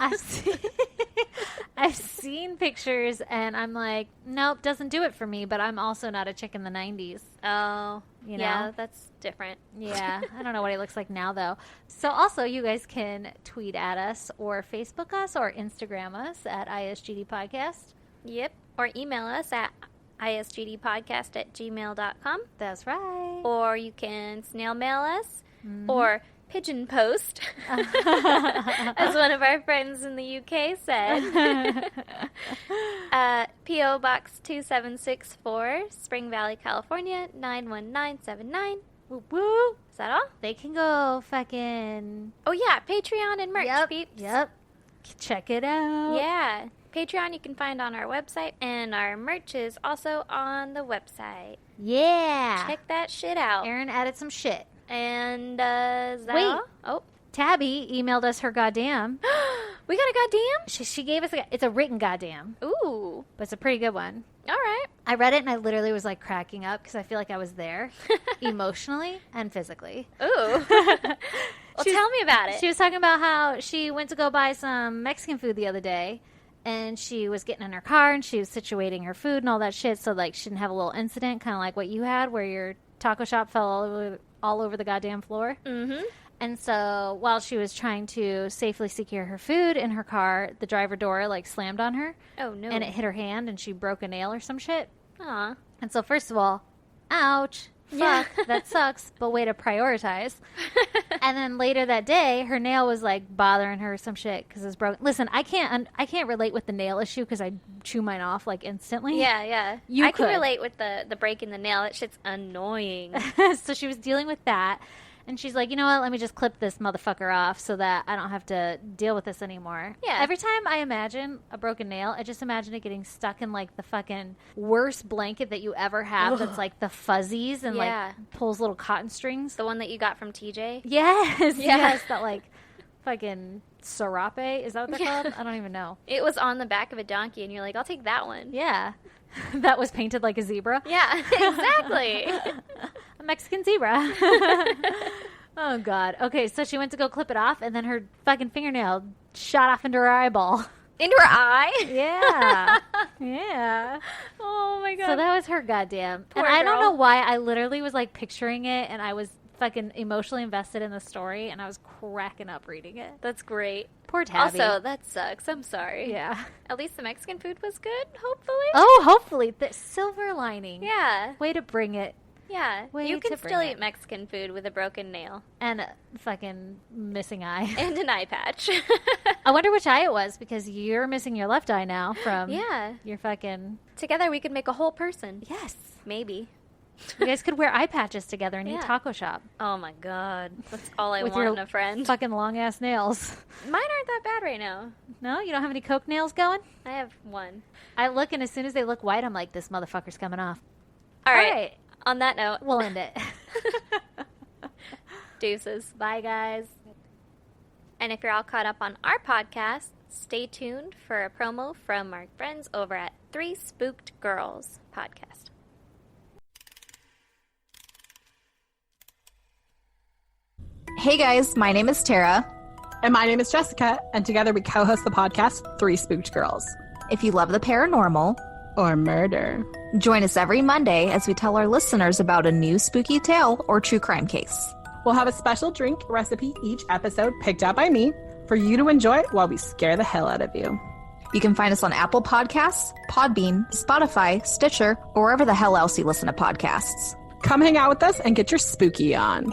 I've seen pictures and I'm like, nope, doesn't do it for me, but I'm also not a chick in the 90s. Oh, you know? Yeah, that's different. Yeah, I don't know what he looks like now, though. So also, you guys can tweet at us or Facebook us or Instagram us at ISGD Podcast. Yep, or email us at isgdpodcast@gmail.com. That's right. Or you can snail mail us or pigeon post, as one of our friends in the UK said. P.O. Box 2764, Spring Valley, California, 91979. Woo woo. Is that all? They can go fucking... Oh, yeah, Patreon and merch, peeps. Yep. Check it out. Yeah. Patreon you can find on our website, and our merch is also on the website. Yeah. Check that shit out. Erin added some shit. And, is that Wait. all? Oh. Tabby emailed us her goddamn. We got a goddamn? She gave us it's a written goddamn. Ooh. But it's a pretty good one. All right. I read it and I literally was like cracking up because I feel like I was there emotionally and physically. Ooh. Well, tell me about it. She was talking about how she went to go buy some Mexican food the other day, and she was getting in her car and she was situating her food and all that shit so like she didn't have a little incident, kind of like what you had where your taco shop fell all over the goddamn floor. Mm-hmm. And so while she was trying to safely secure her food in her car, the driver door like slammed on her. Oh, no. And it hit her hand and she broke a nail or some shit. Aw. And so first of all, ouch. Yeah. Fuck, that sucks, but way to prioritize. And then later that day, her nail was like bothering her or some shit because it's broken. Listen, I can't relate with the nail issue because I chew mine off like instantly. Yeah. You I could. can relate with the breaking the nail. That shit's annoying. So she was dealing with that. And she's like, you know what? Let me just clip this motherfucker off so that I don't have to deal with this anymore. Yeah. Every time I imagine a broken nail, I just imagine it getting stuck in like the fucking worst blanket that you ever have. That's like the fuzzies and Yeah. like pulls little cotton strings. The one that you got from TJ? Yes, Yeah. yes, that like fucking serape. Is that what they're called? I don't even know. It was on the back of a donkey, and you're like, I'll take that one. Yeah, that was painted like a zebra. Yeah, exactly. A Mexican zebra. Oh, God. Okay, so she went to go clip it off, and then her fucking fingernail shot off into her eyeball. Into her eye? Yeah. Yeah. Oh, my God. So that was her goddamn. Poor and I don't girl. know why. I literally was, like, picturing it, and I was fucking emotionally invested in the story, and I was cracking up reading it. That's great. Poor Tabby. Also, that sucks. I'm sorry. Yeah. At least the Mexican food was good, hopefully. Oh, hopefully. The silver lining. Yeah. Way to bring it. Yeah. Way You to can bring still it. eat Mexican food with a broken nail And a fucking missing eye. and an eye patch. I wonder which eye it was, because you're missing your left eye now from Yeah. your fucking... Together we could make a whole person. Yes. Maybe. You guys could wear eye patches together and eat Yeah. taco shop. Oh my God. That's all I With want your in a friend. Fucking long ass nails. Mine aren't that bad right now. No, you don't have any coke nails going? I have one. I look, and as soon as they look white, I'm like, this motherfucker's coming off. All right. On that note, We'll end it. deuces. Bye, guys. And if you're all caught up on our podcast, stay tuned for a promo from our friends over at Three Spooked Girls podcast. Hey guys, my name is Tara. And my name is Jessica, and together we co-host the podcast Three Spooked Girls. If you love the paranormal, Or murder. join us every Monday as we tell our listeners about a new spooky tale or true crime case. We'll have a special drink recipe each episode picked out by me for you to enjoy while we scare the hell out of you. You can find us on Apple Podcasts, Podbean, Spotify, Stitcher, or wherever the hell else you listen to podcasts. Come hang out with us and get your spooky on.